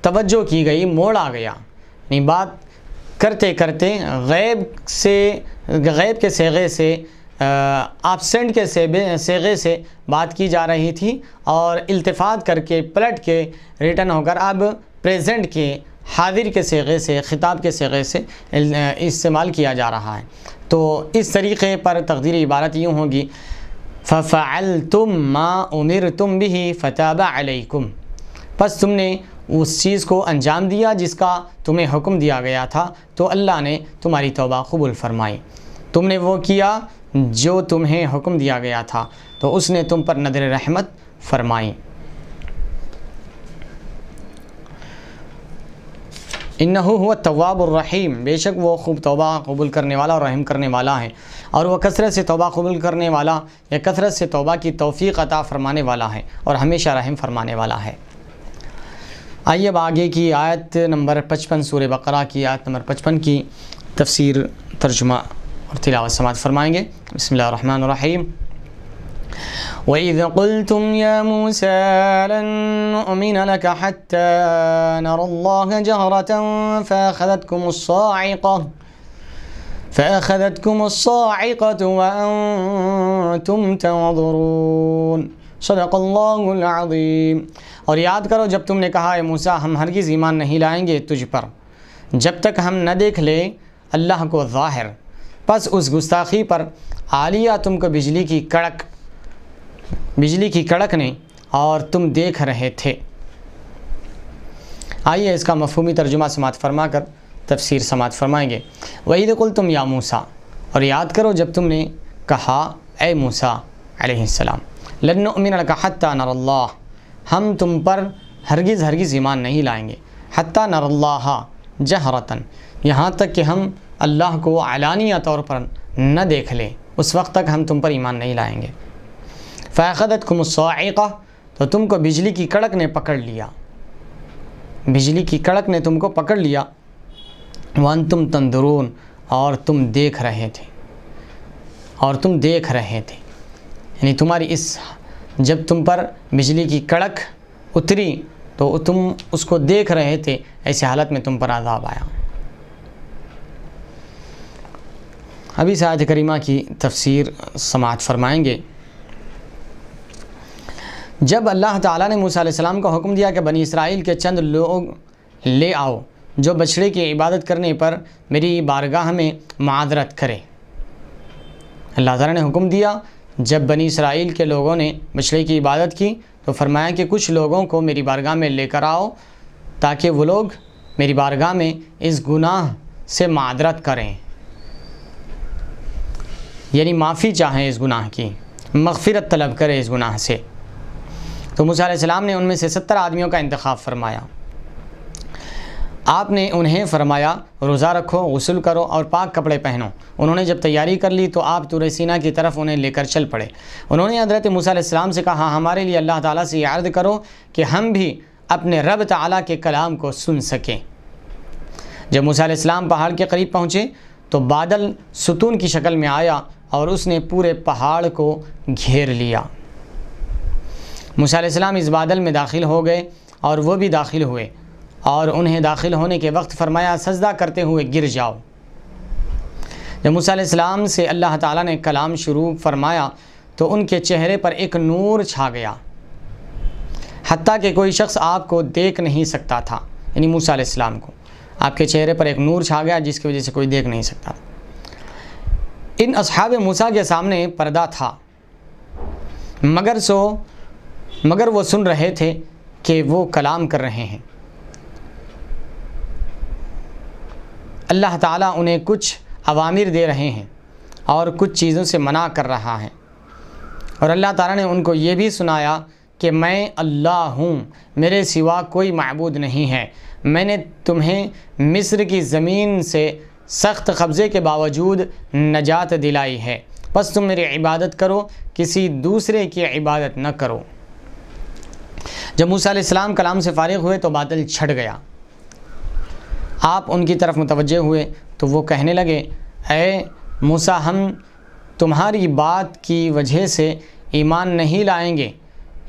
توجہ کی گئی، موڑ آ گیا، یعنی بات کرتے کرتے غیب کے صیغے سے آبسینٹ کے صیغے سے بات کی جا رہی تھی، اور التفات کر کے پلٹ کے ریٹرن ہو کر اب پریزنٹ کے حاضر کے صیغے سے، خطاب کے صیغے سے استعمال کیا جا رہا ہے۔ تو اس طریقے پر تقدیری عبارت یوں ہوگی، فَفَعَلْتُمْ مَا أُمِرْتُمْ بِهِ فَتَابَ عَلَيْكُمْ، پس تم نے اس چیز کو انجام دیا جس کا تمہیں حکم دیا گیا تھا، تو اللہ نے تمہاری توبہ قبول فرمائی۔ تم نے وہ کیا جو تمہیں حکم دیا گیا تھا، تو اس نے تم پر نظر رحمت فرمائی۔ انہ هو التواب الرحیم، بے شک وہ خوب توبہ قبول کرنے والا اور رحم کرنے والا ہے، اور وہ کثرت سے توبہ قبول کرنے والا یا کثرت سے توبہ کی توفیق عطا فرمانے والا ہے، اور ہمیشہ رحم فرمانے والا ہے۔ آئیے اب آگے کی آیت نمبر 55 سورہ بقرہ کی آیت نمبر 55 کی تفسیر، ترجمہ اور تلاوت سماعت فرمائیں گے۔ بسم اللہ الرحمن الرحیم۔ وَإِذْ قُلْتُمْ يَا مُوسَىٰ لَن نُّؤْمِنَ لَكَ حَتَّىٰ نَرَى اللَّهَ جَهْرَةً فَأَخَذَتْكُمُ الصَّاعِقَةُ وَأَنتُمْ تَنظُرُونَ صدق اللہ العظیم۔ اور یاد کرو جب تم نے کہا، اے موسیٰ ہم ہرگز ایمان نہیں لائیں گے تجھ پر جب تک ہم نہ دیکھ لیں اللہ کو ظاہر، پس اس گستاخی پر عالیہ تم کو بجلی کی کڑک نے اور تم دیکھ رہے تھے۔ آئیے اس کا مفہومی ترجمہ سماعت فرما کر تفسیر سماعت فرمائیں گے۔ وَإِذْ قُلْتُمْ يَا مُوسَىٰ، اور یاد کرو جب تم نے کہا اے موسیٰ علیہ السلام، لَن نُّؤْمِنَ لَكَ حَتَّىٰ نَرَى اللَّهَ، ہم تم پر ہرگز ایمان نہیں لائیں گے، حَتَّىٰ نَرَى اللَّهَ جَهْرَةً، یہاں تک کہ ہم اللہ کو علانیہ طور پر نہ دیکھ لیں، اس وقت تک ہم تم پر ایمان نہیں لائیں گے۔ فَأَخَذَتْكُمُ الصَّاعِقَةُ، تو تم کو بجلی کی کڑک نے پکڑ لیا، بجلی کی کڑک نے تم کو پکڑ لیا، وَأَنْتُمْ تَنْظُرُونَ، اور تم دیکھ رہے تھے، یعنی تمہاری جب تم پر بجلی کی کڑک اتری تو تم اس کو دیکھ رہے تھے، ایسی حالت میں تم پر عذاب آیا۔ ابھی اس آیت کریمہ کی تفسیر سماعت فرمائیں گے۔ جب اللہ تعالیٰ نے موسیٰ علیہ السلام کو حکم دیا کہ بنی اسرائیل کے چند لوگ لے آؤ جو بچڑے کی عبادت کرنے پر میری بارگاہ میں معاذرت کرے، اللہ تعالیٰ نے حکم دیا جب بنی اسرائیل کے لوگوں نے بچڑے کی عبادت کی تو فرمایا کہ کچھ لوگوں کو میری بارگاہ میں لے کر آؤ تاکہ وہ لوگ میری بارگاہ میں اس گناہ سے معاذرت کریں، یعنی معافی چاہیں اس گناہ کی، مغفرت طلب کرے اس گناہ سے۔ تو موسیٰ علیہ السلام نے ان میں سے 70 آدمیوں کا انتخاب فرمایا۔ آپ نے انہیں فرمایا روزہ رکھو، غسل کرو اور پاک کپڑے پہنو۔ انہوں نے جب تیاری کر لی تو آپ طور سینا کی طرف انہیں لے کر چل پڑے۔ انہوں نے حضرت موسیٰ علیہ السلام سے کہا، ہمارے لیے اللہ تعالیٰ سے یہ عرض کرو کہ ہم بھی اپنے رب تعالیٰ کے کلام کو سن سکیں۔ جب موسیٰ علیہ السلام پہاڑ کے قریب پہنچے تو بادل ستون کی شکل میں آیا اور اس نے پورے پہاڑ کو گھیر لیا۔ موسیٰ علیہ السلام اس بادل میں داخل ہو گئے اور وہ بھی داخل ہوئے، اور انہیں داخل ہونے کے وقت فرمایا سجدہ کرتے ہوئے گر جاؤ۔ جب موسیٰ علیہ السلام سے اللہ تعالیٰ نے کلام شروع فرمایا تو ان کے چہرے پر ایک نور چھا گیا، حتیٰ کہ کوئی شخص آپ کو دیکھ نہیں سکتا تھا، یعنی موسیٰ علیہ السلام کو آپ کے چہرے پر ایک نور چھا گیا جس کی وجہ سے کوئی دیکھ نہیں سکتا۔ ان اصحاب موسیٰ کے سامنے پردہ تھا، مگر وہ سن رہے تھے کہ وہ کلام کر رہے ہیں۔ اللہ تعالیٰ انہیں کچھ اوامر دے رہے ہیں اور کچھ چیزوں سے منع کر رہا ہے، اور اللہ تعالیٰ نے ان کو یہ بھی سنایا کہ میں اللہ ہوں، میرے سوا کوئی معبود نہیں ہے، میں نے تمہیں مصر کی زمین سے سخت قبضے کے باوجود نجات دلائی ہے، بس تم میری عبادت کرو، کسی دوسرے کی عبادت نہ کرو۔ جب موسیٰ علیہ السلام کلام سے فارغ ہوئے تو بادل چھٹ گیا، آپ ان کی طرف متوجہ ہوئے تو وہ کہنے لگے اے موسیٰ، ہم تمہاری بات کی وجہ سے ایمان نہیں لائیں گے،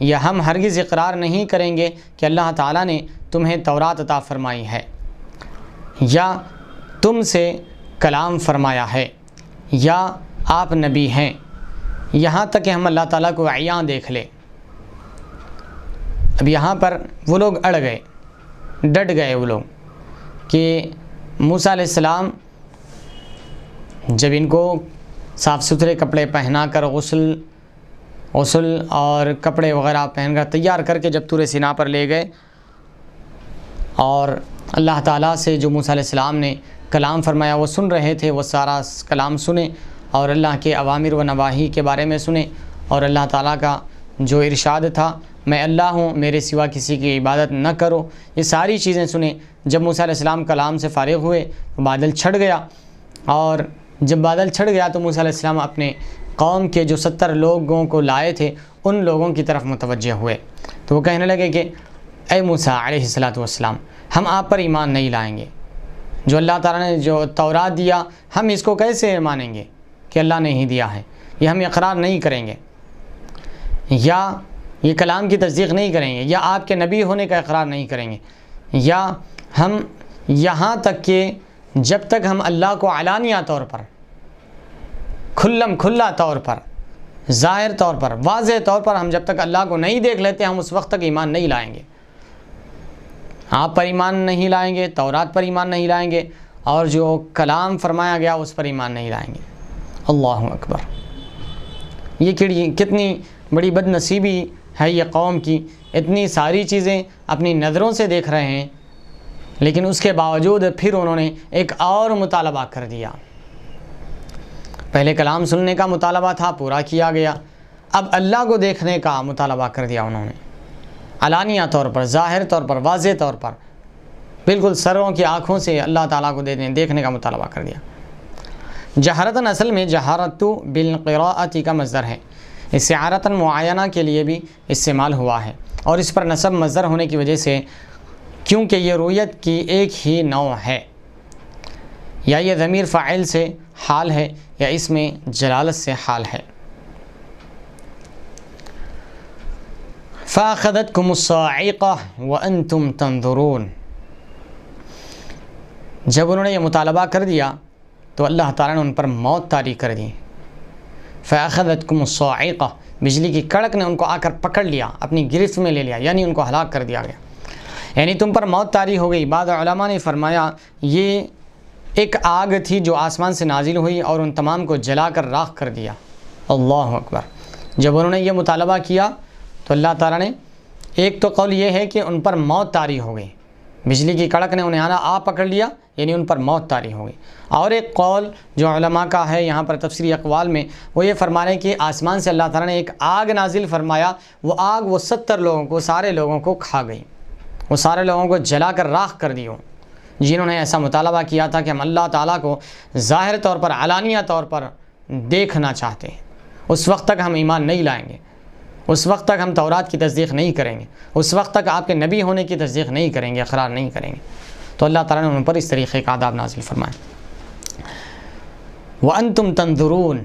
یا ہم ہرگز اقرار نہیں کریں گے کہ اللہ تعالیٰ نے تمہیں تورات عطا فرمائی ہے یا تم سے کلام فرمایا ہے یا آپ نبی ہیں، یہاں تک کہ ہم اللہ تعالیٰ کو عیاں دیکھ لیں۔ اب یہاں پر وہ لوگ اڑ گئے، ڈٹ گئے وہ لوگ کہ موسیٰ علیہ السلام جب ان کو صاف ستھرے کپڑے پہنا کر غسل اور کپڑے وغیرہ پہن کر تیار کر کے جب طور سینا پر لے گئے، اور اللہ تعالیٰ سے جو موسیٰ علیہ السلام نے کلام فرمایا وہ سن رہے تھے، وہ سارا کلام سنے اور اللہ کے اوامر و نواہی کے بارے میں سنے، اور اللہ تعالیٰ کا جو ارشاد تھا میں اللہ ہوں، میرے سوا کسی کی عبادت نہ کرو، یہ ساری چیزیں سنیں۔ جب موسیٰ علیہ السلام کلام سے فارغ ہوئے تو بادل چھٹ گیا، اور جب بادل چھٹ گیا تو موسیٰ علیہ السلام اپنے قوم کے جو 70 لوگوں کو لائے تھے ان لوگوں کی طرف متوجہ ہوئے، تو وہ کہنے لگے کہ اے موسیٰ علیہ السلام، ہم آپ پر ایمان نہیں لائیں گے، جو اللہ تعالیٰ نے جو تورات دیا ہم اس کو کیسے مانیں گے کہ اللہ نے ہی دیا ہے، یہ ہم اقرار نہیں کریں گے، یا یہ کلام کی تصدیق نہیں کریں گے، یا آپ کے نبی ہونے کا اقرار نہیں کریں گے، یا ہم یہاں تک کہ جب تک ہم اللہ کو علانیہ طور پر، کھلا طور پر، ظاہر طور پر، واضح طور پر ہم جب تک اللہ کو نہیں دیکھ لیتے ہم اس وقت تک ایمان نہیں لائیں گے۔ آپ پر ایمان نہیں لائیں گے، تورات پر ایمان نہیں لائیں گے، اور جو کلام فرمایا گیا اس پر ایمان نہیں لائیں گے۔ اللہ اکبر! یہ کتنی بڑی بد نصیبی ہے یہ قوم کی، اتنی ساری چیزیں اپنی نظروں سے دیکھ رہے ہیں لیکن اس کے باوجود پھر انہوں نے ایک اور مطالبہ کر دیا۔ پہلے کلام سننے کا مطالبہ تھا، پورا کیا گیا، اب اللہ کو دیکھنے کا مطالبہ کر دیا انہوں نے، علانیہ طور پر، ظاہر طور پر، واضح طور پر، بالکل سروں کی آنکھوں سے اللہ تعالیٰ کو دیکھنے کا مطالبہ کر دیا۔ جہارتاً اصل میں جہارتو بالقراءتی کا مصدر ہے، استعارتاً معینہ کے لیے بھی استعمال ہوا ہے، اور اس پر نصب مصدر ہونے کی وجہ سے کیونکہ یہ رویت کی ایک ہی نوع ہے، یا یہ ضمیر فاعل سے حال ہے یا اس میں جلالت سے حال ہے۔ فَأَخَذَتْكُمُ الصَّاعِقَةُ وَأَنْتُمْ تَنظُرُونَ، جب انہوں نے یہ مطالبہ کر دیا تو اللہ تعالیٰ نے ان پر موت طاری کر دی۔ فَأَخَذَتْكُمُ الصَّاعِقَةُ، بجلی کی کڑک نے ان کو آ کر پکڑ لیا، اپنی گرفت میں لے لیا، یعنی ان کو ہلاک کر دیا گیا، یعنی تم پر موت طاری ہو گئی۔ بعض علماء نے فرمایا یہ ایک آگ تھی جو آسمان سے نازل ہوئی اور ان تمام کو جلا کر راکھ کر دیا۔ اللہ اکبر! جب انہوں نے یہ مطالبہ کیا تو اللہ تعالیٰ نے، ایک تو قول یہ ہے کہ ان پر موت طاری ہو گئی، بجلی کی کڑک نے انہیں آ پکڑ لیا، یعنی ان پر موت طاری ہو گئی، اور ایک قول جو علماء کا ہے یہاں پر تفسیری اقوال میں، وہ یہ فرما رہے ہیں کہ آسمان سے اللہ تعالیٰ نے ایک آگ نازل فرمایا، وہ آگ وہ 70 لوگوں کو، سارے لوگوں کو کھا گئی، وہ سارے لوگوں کو جلا کر راکھ کر دی، جنہوں نے ایسا مطالبہ کیا تھا کہ ہم اللہ تعالیٰ کو ظاہر طور پر، علانیہ طور پر دیکھنا چاہتے ہیں، اس وقت تک ہم ایمان نہیں لائیں گے، اس وقت تک ہم تورات کی تصدیق نہیں کریں گے، اس وقت تک آپ کے نبی ہونے کی تصدیق نہیں کریں گے، اقرار نہیں کریں گے۔ تو اللہ تعالیٰ نے ان پر اس طریقے کا عذاب نازل فرمایا۔ وَأَنْتُمْ تَنْظُرُونَ،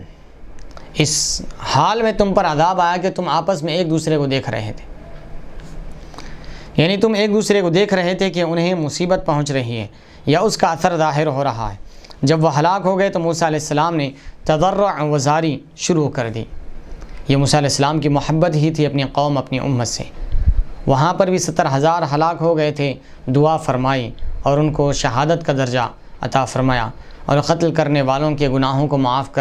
اس حال میں تم پر عذاب آیا کہ تم آپس میں ایک دوسرے کو دیکھ رہے تھے، یعنی تم ایک دوسرے کو دیکھ رہے تھے کہ انہیں مصیبت پہنچ رہی ہے یا اس کا اثر ظاہر ہو رہا ہے۔ جب وہ ہلاک ہو گئے تو موسیٰ علیہ السلام نے تضرع و زاری شروع کر دی۔ یہ موسیٰ علیہ السلام کی محبت ہی تھی اپنی قوم، اپنی امت سے۔ وہاں پر بھی 70,000 ہلاک ہو گئے تھے، دعا فرمائی اور ان کو شہادت کا درجہ عطا فرمایا، اور قتل کرنے والوں کے گناہوں کو معاف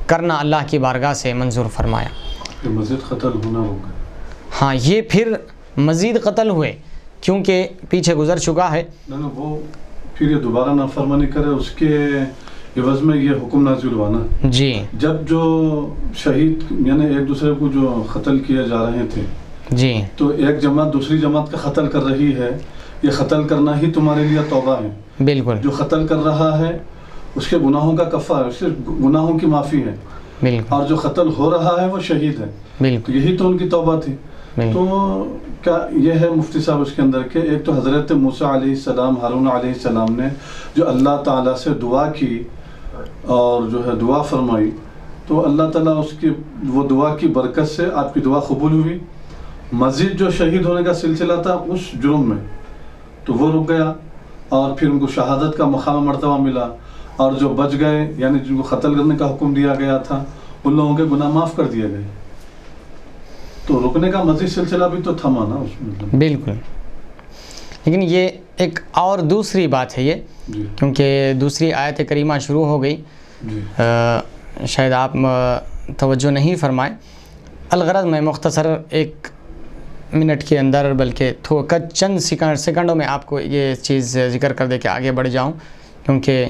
کرنا اللہ کی بارگاہ سے منظور فرمایا۔ مزید قتل ہونا ہوگا۔ ہاں، یہ پھر مزید قتل ہوئے کیونکہ پیچھے گزر چکا ہے۔ نہ وہ پھر یہ دوبارہ نافرمانی کرے، اس کے عوض میں یہ حکم نازل ہوا نا جی، جب جو شہید یعنی ایک دوسرے کو جو قتل کیے جا رہے تھے، جی تو ایک جماعت دوسری جماعت کا قتل کر رہی ہے، یہ قتل کرنا ہی تمہارے لیے توبہ ہے۔ بالکل، جو قتل کر رہا ہے اس کے گناہوں کا کفارہ، اس کے گناہوں کی معافی ہے، بالکل، اور جو قتل ہو رہا ہے وہ شہید ہے، بالکل، تو یہی تو ان کی توبہ تھی۔ تو کیا یہ ہے مفتی صاحب اس کے اندر کہ ایک تو حضرت موسیٰ علیہ السلام، ہارون علیہ السلام نے جو اللہ تعالیٰ سے دعا کی اور جو ہے دعا فرمائی، تو اللہ تعالیٰ اس کی وہ دعا کی برکت سے آپ کی دعا قبول ہوئی۔ مزید جو شہید ہونے کا سلسلہ تھا اس جرم میں تو وہ رک گیا، اور پھر ان کو شہادت کا مقام مرتبہ ملا، اور جو بچ گئے یعنی جن کو قتل کرنے کا حکم دیا گیا تھا ان لوگوں کے گناہ معاف کر دیے گئے۔ تو رکنے کا مزید سلسلہ بھی تو تھما نا اس میں۔ بالکل، لیکن یہ ایک اور دوسری بات ہے یہ، جی کیونکہ دوسری آیت کریمہ شروع ہو گئی، جی شاید آپ توجہ نہیں فرمائے۔ الغرض میں مختصر 1 منٹ کے اندر بلکہ چند سیکنڈوں میں آپ کو یہ چیز ذکر کر دے کے آگے بڑھ جاؤں، کیونکہ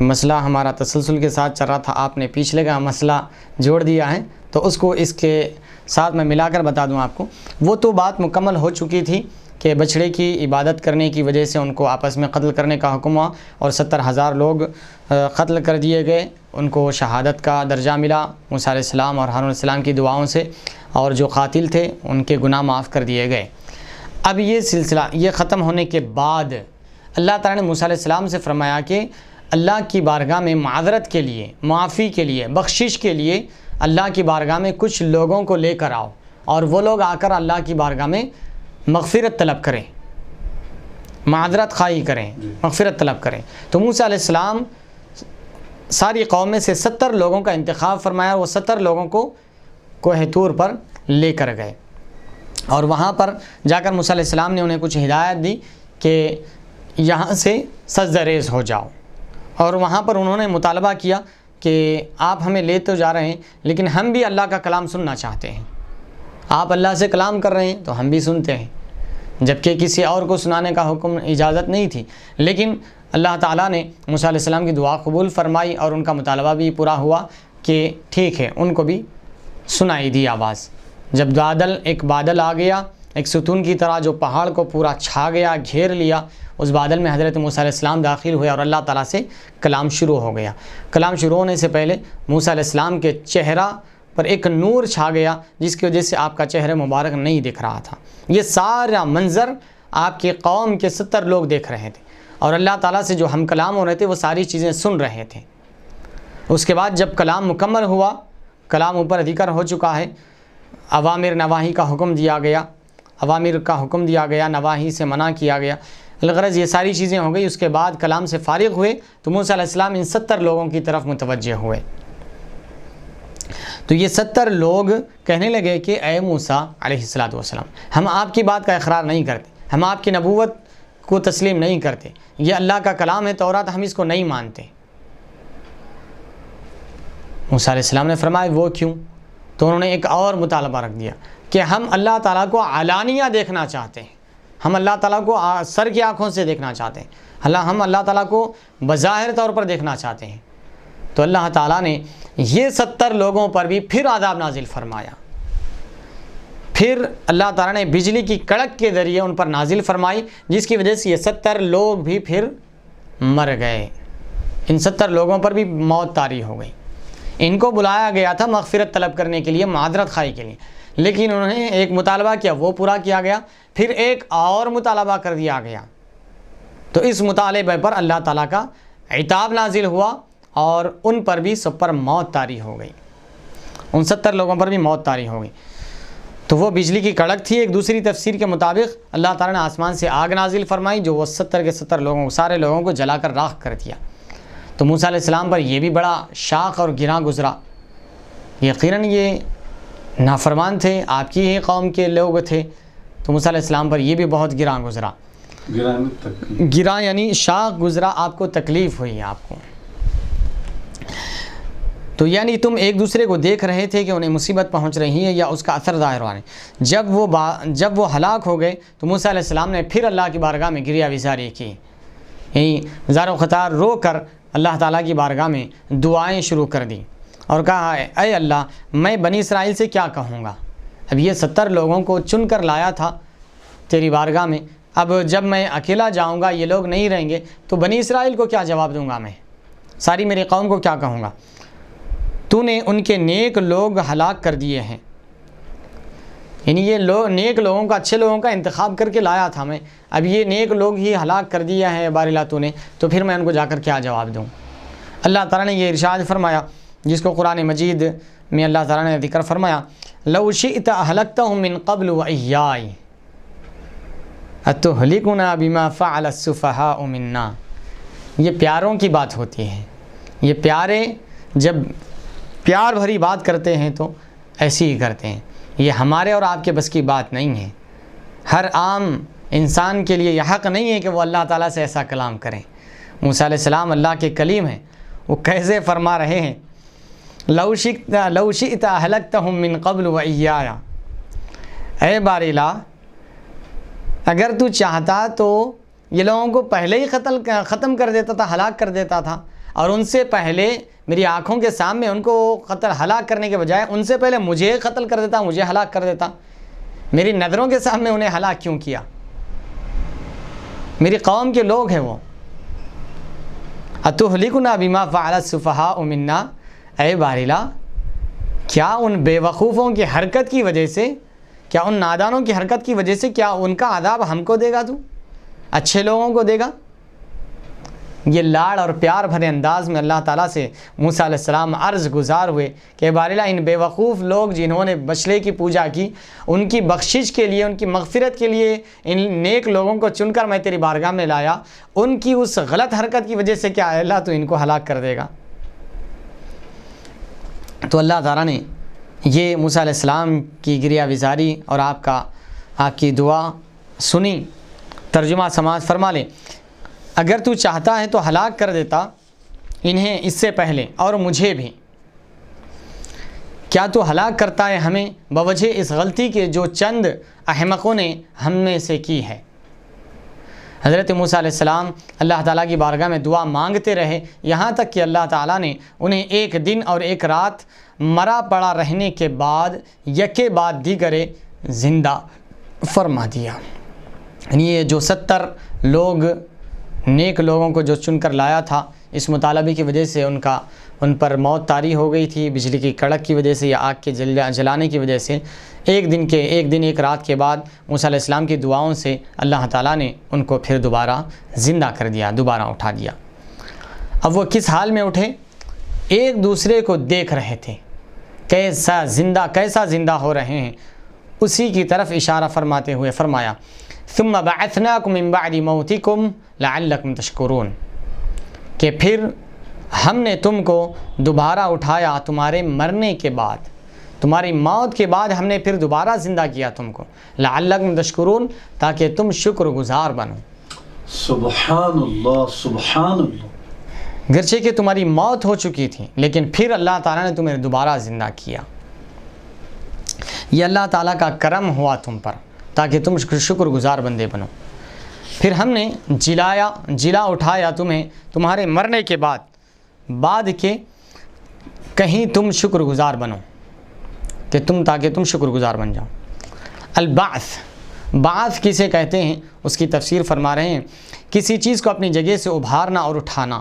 مسئلہ ہمارا تسلسل کے ساتھ چل رہا تھا، آپ نے پچھلے کا مسئلہ جوڑ دیا ہے، تو اس کو اس کے ساتھ میں ملا کر بتا دوں آپ کو۔ وہ تو بات مکمل ہو چکی تھی کہ بچھڑے کی عبادت کرنے کی وجہ سے ان کو آپس میں قتل کرنے کا حکم ہوا، اور 70,000 لوگ قتل کر دیے گئے، ان کو شہادت کا درجہ ملا موسیٰ علیہ السلام اور ہارون علیہ السلام کی دعاؤں سے، اور جو قاتل تھے ان کے گناہ معاف کر دیے گئے۔ اب یہ سلسلہ یہ ختم ہونے کے بعد اللہ تعالیٰ نے موسیٰ علیہ السلام سے فرمایا کہ اللہ کی بارگاہ میں معذرت کے لیے، معافی کے لیے، بخشش کے لیے اللہ کی بارگاہ میں کچھ لوگوں کو لے کر آؤ، اور وہ لوگ آ کر اللہ کی بارگاہ میں مغفرت طلب کریں، معذرت خواہی کریں، مغفرت طلب کریں۔ تو موسیٰ علیہ السلام ساری قوم میں سے 70 لوگوں کا انتخاب فرمایا، وہ 70 لوگوں کو کوہ طور پر لے کر گئے، اور وہاں پر جا کر موسیٰ علیہ السلام نے انہیں کچھ ہدایت دی کہ یہاں سے سجدہ ریز ہو جاؤ، اور وہاں پر انہوں نے مطالبہ کیا کہ آپ ہمیں لے تو جا رہے ہیں لیکن ہم بھی اللہ کا کلام سننا چاہتے ہیں، آپ اللہ سے کلام کر رہے ہیں تو ہم بھی سنتے ہیں، جبکہ کسی اور کو سنانے کا حکم اجازت نہیں تھی، لیکن اللہ تعالیٰ نے موسیٰ علیہ السلام کی دعا قبول فرمائی، اور ان کا مطالبہ بھی پورا ہوا کہ ٹھیک ہے، ان کو بھی سنائی دی آواز۔ جب ایک بادل آ گیا، ایک ستون کی طرح جو پہاڑ کو پورا چھا گیا، گھیر لیا، اس بادل میں حضرت موسیٰ علیہ السلام داخل ہوئے اور اللہ تعالیٰ سے کلام شروع ہو گیا۔ کلام شروع ہونے سے پہلے موسیٰ علیہ السلام کے چہرہ پر ایک نور چھا گیا، جس کی وجہ سے آپ کا چہرہ مبارک نہیں دکھ رہا تھا۔ یہ سارا منظر آپ کے قوم کے 70 لوگ دیکھ رہے تھے، اور اللہ تعالیٰ سے جو ہم کلام ہو رہے تھے وہ ساری چیزیں سن رہے تھے۔ اس کے بعد جب کلام مکمل ہوا، کلام اوپر ذکر ہو چکا ہے، اوامر نواہی کا حکم دیا گیا، اوامر کا حکم دیا گیا، نواہی سے منع کیا گیا، الغرض یہ ساری چیزیں ہو گئی۔ اس کے بعد کلام سے فارغ ہوئے تو موسیٰ علیہ السلام ان 70 لوگوں کی طرف متوجہ ہوئے۔ تو یہ 70 لوگ کہنے لگے کہ اے موسیٰ علیہ السلام، ہم آپ کی بات کا اقرار نہیں کرتے، ہم آپ کی نبوت کو تسلیم نہیں کرتے، یہ اللہ کا کلام ہے تورات، ہم اس کو نہیں مانتے۔ موسیٰ علیہ السلام نے فرمایا وہ کیوں؟ تو انہوں نے ایک اور مطالبہ رکھ دیا کہ ہم اللہ تعالیٰ کو علانیہ دیکھنا چاہتے ہیں، ہم اللہ تعالیٰ کو سر کی آنکھوں سے دیکھنا چاہتے ہیں، ہم اللہ تعالیٰ کو بظاہر طور پر دیکھنا چاہتے ہیں۔ تو اللہ تعالیٰ نے یہ 70 لوگوں پر بھی پھر عذاب نازل فرمایا، پھر اللہ تعالیٰ نے بجلی کی کڑک کے ذریعے ان پر نازل فرمائی، جس کی وجہ سے یہ 70 لوگ بھی پھر مر گئے۔ ان 70 لوگوں پر بھی موت طاری ہو گئی۔ ان کو بلایا گیا تھا مغفرت طلب کرنے کے لیے، معذرت خواہی کے لیے، لیکن انہوں نے ایک مطالبہ کیا، وہ پورا کیا گیا، پھر ایک اور مطالبہ کر دیا گیا، تو اس مطالبے پر اللہ تعالیٰ کا عتاب نازل ہوا اور ان پر بھی سب پر موت طاری ہو گئی، ان 70 لوگوں پر بھی موت طاری ہو گئی۔ تو وہ بجلی کی کڑک تھی۔ ایک دوسری تفسیر کے مطابق اللہ تعالیٰ نے آسمان سے آگ نازل فرمائی جو وہ 70 کے 70 لوگوں سارے لوگوں کو جلا کر راکھ کر دیا۔ تو موسیٰ علیہ السلام پر یہ بھی بڑا شاق اور گراں گزرا، یقیناً یہ نافرمان تھے، آپ کی ہی قوم کے لوگ تھے، تو موسیٰ علیہ السلام پر یہ بھی بہت گراں گزرا، گراں یعنی شاق گزرا، آپ کو تکلیف ہوئی آپ کو۔ تو یعنی تم ایک دوسرے کو دیکھ رہے تھے کہ انہیں مصیبت پہنچ رہی ہے یا اس کا اثر ظاہر ہوا ہے۔ جب وہ ہلاک ہو گئے تو موسیٰ علیہ السلام نے پھر اللہ کی بارگاہ میں گریہ وزاری کی، یعنی زار و خطار رو کر اللہ تعالیٰ کی بارگاہ میں دعائیں شروع کر دی اور کہا اے اللہ میں بنی اسرائیل سے کیا کہوں گا، اب یہ 70 لوگوں کو چن کر لایا تھا تیری بارگاہ میں، اب جب میں اکیلا جاؤں گا یہ لوگ نہیں رہیں گے تو بنی اسرائیل کو کیا جواب دوں گا، میں ساری میری قوم کو کیا کہوں گا۔ تو نے ان کے نیک لوگ ہلاک کر دیے ہیں، یعنی یہ نیک لوگوں کا، اچھے لوگوں کا انتخاب کر کے لایا تھا میں، اب یہ نیک لوگ ہی ہلاک کر دیا ہے بار اللہ تو نے، تو پھر میں ان کو جا کر کیا جواب دوں۔ اللہ تعالیٰ نے یہ ارشاد فرمایا جس کو قرآن مجید میں اللہ تعالیٰ نے ذکر فرمایا، لو شئت اہلکتہم من قبل وإیائی اتہلکنا بما فعل السفہاء منا۔ یہ پیاروں کی بات ہوتی ہے، یہ پیارے جب پیار بھری بات کرتے ہیں تو ایسی ہی کرتے ہیں، یہ ہمارے اور آپ کے بس کی بات نہیں ہے۔ ہر عام انسان کے لیے یہ حق نہیں ہے کہ وہ اللہ تعالیٰ سے ایسا کلام کریں۔ موسیٰ علیہ السلام اللہ کے کلیم ہیں، وہ کیسے فرما رہے ہیں، لو شئت اہلکتہم من قبل وإیایا، اے باری الہ اگر تو چاہتا تو یہ لوگوں کو پہلے ہی ختم کر دیتا تھا، ہلاک کر دیتا تھا، اور ان سے پہلے میری آنکھوں کے سامنے ان کو ہلاک کرنے کے بجائے ان سے پہلے مجھے قتل کر دیتا، مجھے ہلاک کر دیتا، میری نظروں کے سامنے انہیں ہلاک کیوں کیا، میری قوم کے لوگ ہیں وہ۔ اتہلکنا بما فعل السفہاء منا، اے بارلا کیا ان بے وقوفوں کی حرکت کی وجہ سے، کیا ان نادانوں کی حرکت کی وجہ سے کیا ان کا عذاب ہم کو دے گا، تو اچھے لوگوں کو دے گا؟ یہ لاڑ اور پیار بھرے انداز میں اللہ تعالیٰ سے موسیٰ علیہ السلام عرض گزار ہوئے کہ بارلا ان بے وقوف لوگ جنہوں نے بچڑے کی پوجا کی، ان کی بخشش کے لیے، ان کی مغفرت کے لیے ان نیک لوگوں کو چن کر میں تیری بارگاہ میں لایا، ان کی اس غلط حرکت کی وجہ سے کیا اللہ تو ان کو ہلاک کر دے گا۔ تو اللہ تعالیٰ نے یہ موسیٰ علیہ السلام کی گریہ وزاری اور آپ کی دعا سنی۔ ترجمہ سماعت فرما لیں، اگر تو چاہتا ہے تو ہلاک کر دیتا انہیں اس سے پہلے اور مجھے بھی، کیا تو ہلاک کرتا ہے ہمیں بوجہ اس غلطی کے جو چند احمقوں نے ہم میں سے کی ہے۔ حضرت موسیٰ علیہ السلام اللہ تعالیٰ کی بارگاہ میں دعا مانگتے رہے، یہاں تک کہ اللہ تعالیٰ نے انہیں ایک دن اور ایک رات مرا پڑا رہنے کے بعد یکے بعد دیگرے زندہ فرما دیا۔ یعنی یہ جو 70 لوگ نیک لوگوں کو جو چن کر لایا تھا، اس مطالبے کی وجہ سے ان پر موت طاری ہو گئی تھی، بجلی کی کڑک کی وجہ سے یا آگ کے جلانے کی وجہ سے۔ ایک دن ایک رات کے بعد موسیٰ علیہ السلام کی دعاؤں سے اللہ تعالیٰ نے ان کو پھر دوبارہ زندہ کر دیا، دوبارہ اٹھا دیا۔ اب وہ کس حال میں اٹھے؟ ایک دوسرے کو دیکھ رہے تھے، کیسا زندہ ہو رہے ہیں، اسی کی طرف اشارہ فرماتے ہوئے فرمایا ثم بعثناکم من بعد موتکم لعلکم تشکرون، کہ پھر ہم نے تم کو دوبارہ اٹھایا تمہارے مرنے کے بعد، تمہاری موت کے بعد ہم نے پھر دوبارہ زندہ کیا تم کو، لعلکم تشکرون، تاکہ تم شکر گزار بنو۔ سبحان اللہ سبحان اللہ، گرچہ کہ تمہاری موت ہو چکی تھی لیکن پھر اللہ تعالیٰ نے تمہیں دوبارہ زندہ کیا۔ یہ اللہ تعالیٰ کا کرم ہوا تم پر تاکہ تم شکر گزار بندے بنو۔ پھر ہم نے جلا اٹھایا تمہیں تمہارے مرنے کے بعد کہ کہیں تم شکر گزار بنو، کہ تاکہ تم شکر گزار بن جاؤ۔ بعث کسے کہتے ہیں اس کی تفسیر فرما رہے ہیں، کسی چیز کو اپنی جگہ سے ابھارنا اور اٹھانا،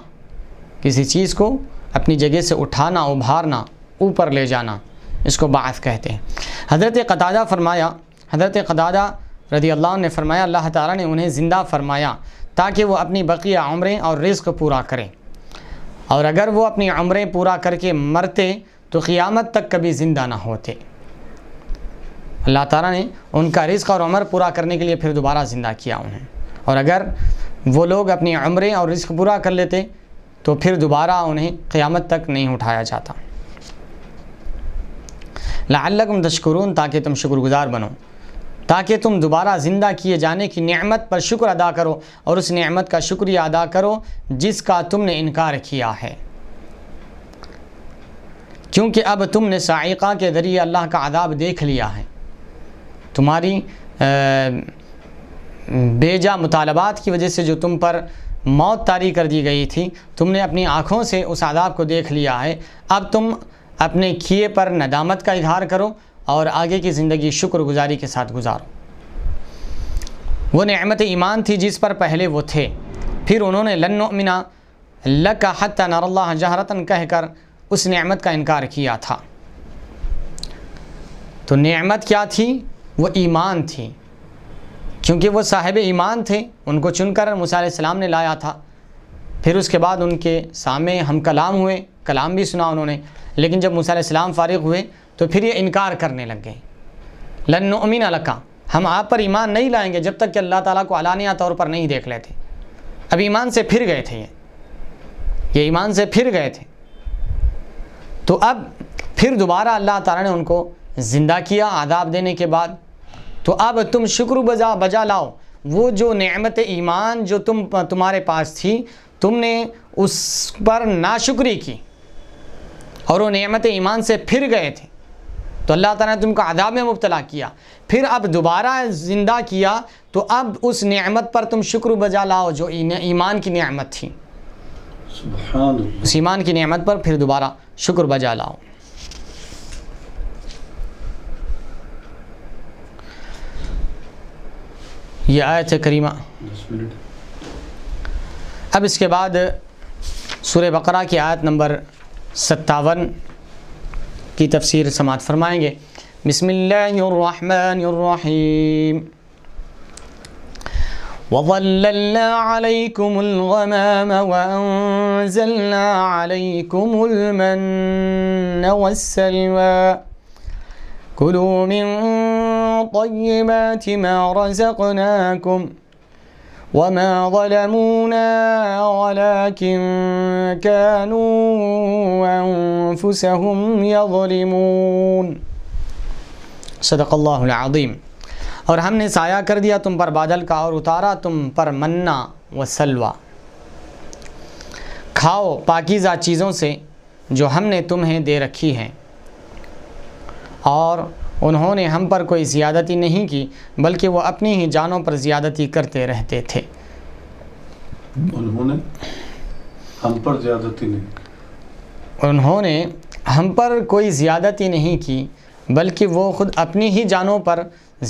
کسی چیز کو اپنی جگہ سے اٹھانا، ابھارنا، اوپر لے جانا، اس کو بعث کہتے ہیں۔ حضرت قتادہ رضی اللہ عنہ نے فرمایا اللہ تعالیٰ نے انہیں زندہ فرمایا تاکہ وہ اپنی بقیہ عمریں اور رزق پورا کریں، اور اگر وہ اپنی عمریں پورا کر کے مرتے تو قیامت تک کبھی زندہ نہ ہوتے۔ اللہ تعالیٰ نے ان کا رزق اور عمر پورا کرنے کے لیے پھر دوبارہ زندہ کیا انہیں، اور اگر وہ لوگ اپنی عمریں اور رزق پورا کر لیتے تو پھر دوبارہ انہیں قیامت تک نہیں اٹھایا جاتا۔ لعلکم تشکرون، تاکہ تم شکر گزار بنو، تاکہ تم دوبارہ زندہ کیے جانے کی نعمت پر شکر ادا کرو اور اس نعمت کا شکریہ ادا کرو جس کا تم نے انکار کیا ہے، کیونکہ اب تم نے صاعقہ کے ذریعے اللہ کا عذاب دیکھ لیا ہے۔ تمہاری بیجا مطالبات کی وجہ سے جو تم پر موت طاری کر دی گئی تھی، تم نے اپنی آنکھوں سے اس عذاب کو دیکھ لیا ہے۔ اب تم اپنے کیے پر ندامت کا اظہار کرو اور آگے کی زندگی شکر گزاری کے ساتھ گزارو۔ وہ نعمت ایمان تھی جس پر پہلے وہ تھے، پھر انہوں نے لن نؤمن لک حتی نری اللہ جہرۃ کہہ کر اس نعمت کا انکار کیا تھا۔ تو نعمت کیا تھی؟ وہ ایمان تھی، کیونکہ وہ صاحب ایمان تھے، ان کو چن کر موسیٰ علیہ السلام نے لایا تھا۔ پھر اس کے بعد ان کے سامنے ہم کلام ہوئے، کلام بھی سنا انہوں نے، لیکن جب موسیٰ علیہ السلام فارغ ہوئے تو پھر یہ انکار کرنے لگ گئے۔ لن نؤمن لک، ہم آپ پر ایمان نہیں لائیں گے جب تک کہ اللہ تعالیٰ کو علانیہ طور پر نہیں دیکھ لیتے۔ اب ایمان سے پھر گئے تھے، یہ ایمان سے پھر گئے تھے، تو اب پھر دوبارہ اللہ تعالیٰ نے ان کو زندہ کیا عذاب دینے کے بعد۔ تو اب تم شکر بجا لاؤ، وہ جو نعمت ایمان جو تمہارے پاس تھی، تم نے اس پر ناشکری کی اور وہ نعمت ایمان سے پھر گئے تھے، تو اللہ تعالیٰ نے تم کو عذاب میں مبتلا کیا، پھر اب دوبارہ زندہ کیا، تو اب اس نعمت پر تم شکر بجا لاؤ جو ایمان کی نعمت تھی۔ سبحان اللہ۔ اس ایمان کی نعمت پر پھر دوبارہ شکر بجا لاؤ۔ یہ آیت کریمہ۔ اب اس کے بعد سورہ بقرہ کی آیت نمبر 57 کی تفسیر سماعت فرمائیں گے۔ بسم اللہ الرحمن الرحیم۔ وَظَلَّلْنَا عَلَيْكُمُ الْغَمَامَ وَأَنزَلْنَا عَلَيْكُمُ الْمَنَّ وَالسَّلْوَىٰ كُلُوا مِن طَيِّبَاتِ مَا رَزَقْنَاكُمْ وَمَا ظَلَمُونَا وَلَكِن كَانُوا أَنفُسَهُمْ يَظْلِمُونَ۔ صدق اللہ العظیم۔ اور ہم نے سایہ کر دیا تم پر بادل کا اور اتارا تم پر منّا و سلویٰ، کھاؤ پاکیزہ چیزوں سے جو ہم نے تمہیں دے رکھی ہیں، اور انہوں نے ہم پر کوئی زیادتی نہیں کی بلکہ وہ اپنی ہی جانوں پر زیادتی کرتے رہتے تھے۔ انہوں نے ہم پر زیادتی نہیں، انہوں نے ہم پر کوئی زیادتی نہیں کی بلکہ وہ خود اپنی ہی جانوں پر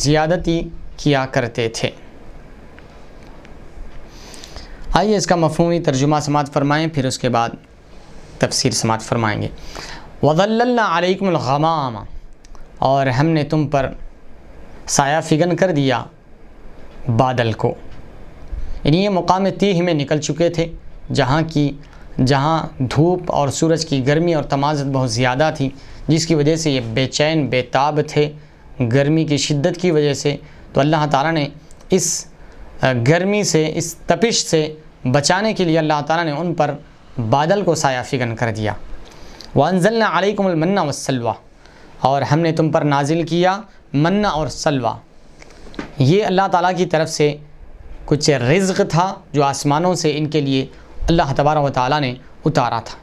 زیادتی کیا کرتے تھے۔ آئیے اس کا مفہومی ترجمہ سماعت فرمائیں، پھر اس کے بعد تفسیر سماعت فرمائیں گے۔ وَظَلَّلْنَا عَلَيْكُمُ الْغَمَامَ، اور ہم نے تم پر سایہ فگن کر دیا بادل کو، یعنی یہ مقام تیہ میں نکل چکے تھے جہاں دھوپ اور سورج کی گرمی اور تمازت بہت زیادہ تھی، جس کی وجہ سے یہ بے چین بے تاب تھے گرمی کی شدت کی وجہ سے۔ تو اللہ تعالیٰ نے اس گرمی سے، اس تپش سے بچانے کے لیے اللہ تعالیٰ نے ان پر بادل کو سایہ فگن کر دیا۔ وَأَنزَلْنَا عَلَيْكُمُ الْمَنَّ وَالسَّلْوَىٰ، اور ہم نے تم پر نازل کیا منّا اور سلویٰ۔ یہ اللہ تعالیٰ کی طرف سے کچھ رزق تھا جو آسمانوں سے ان کے لیے اللہ تبارک و تعالیٰ نے اتارا تھا۔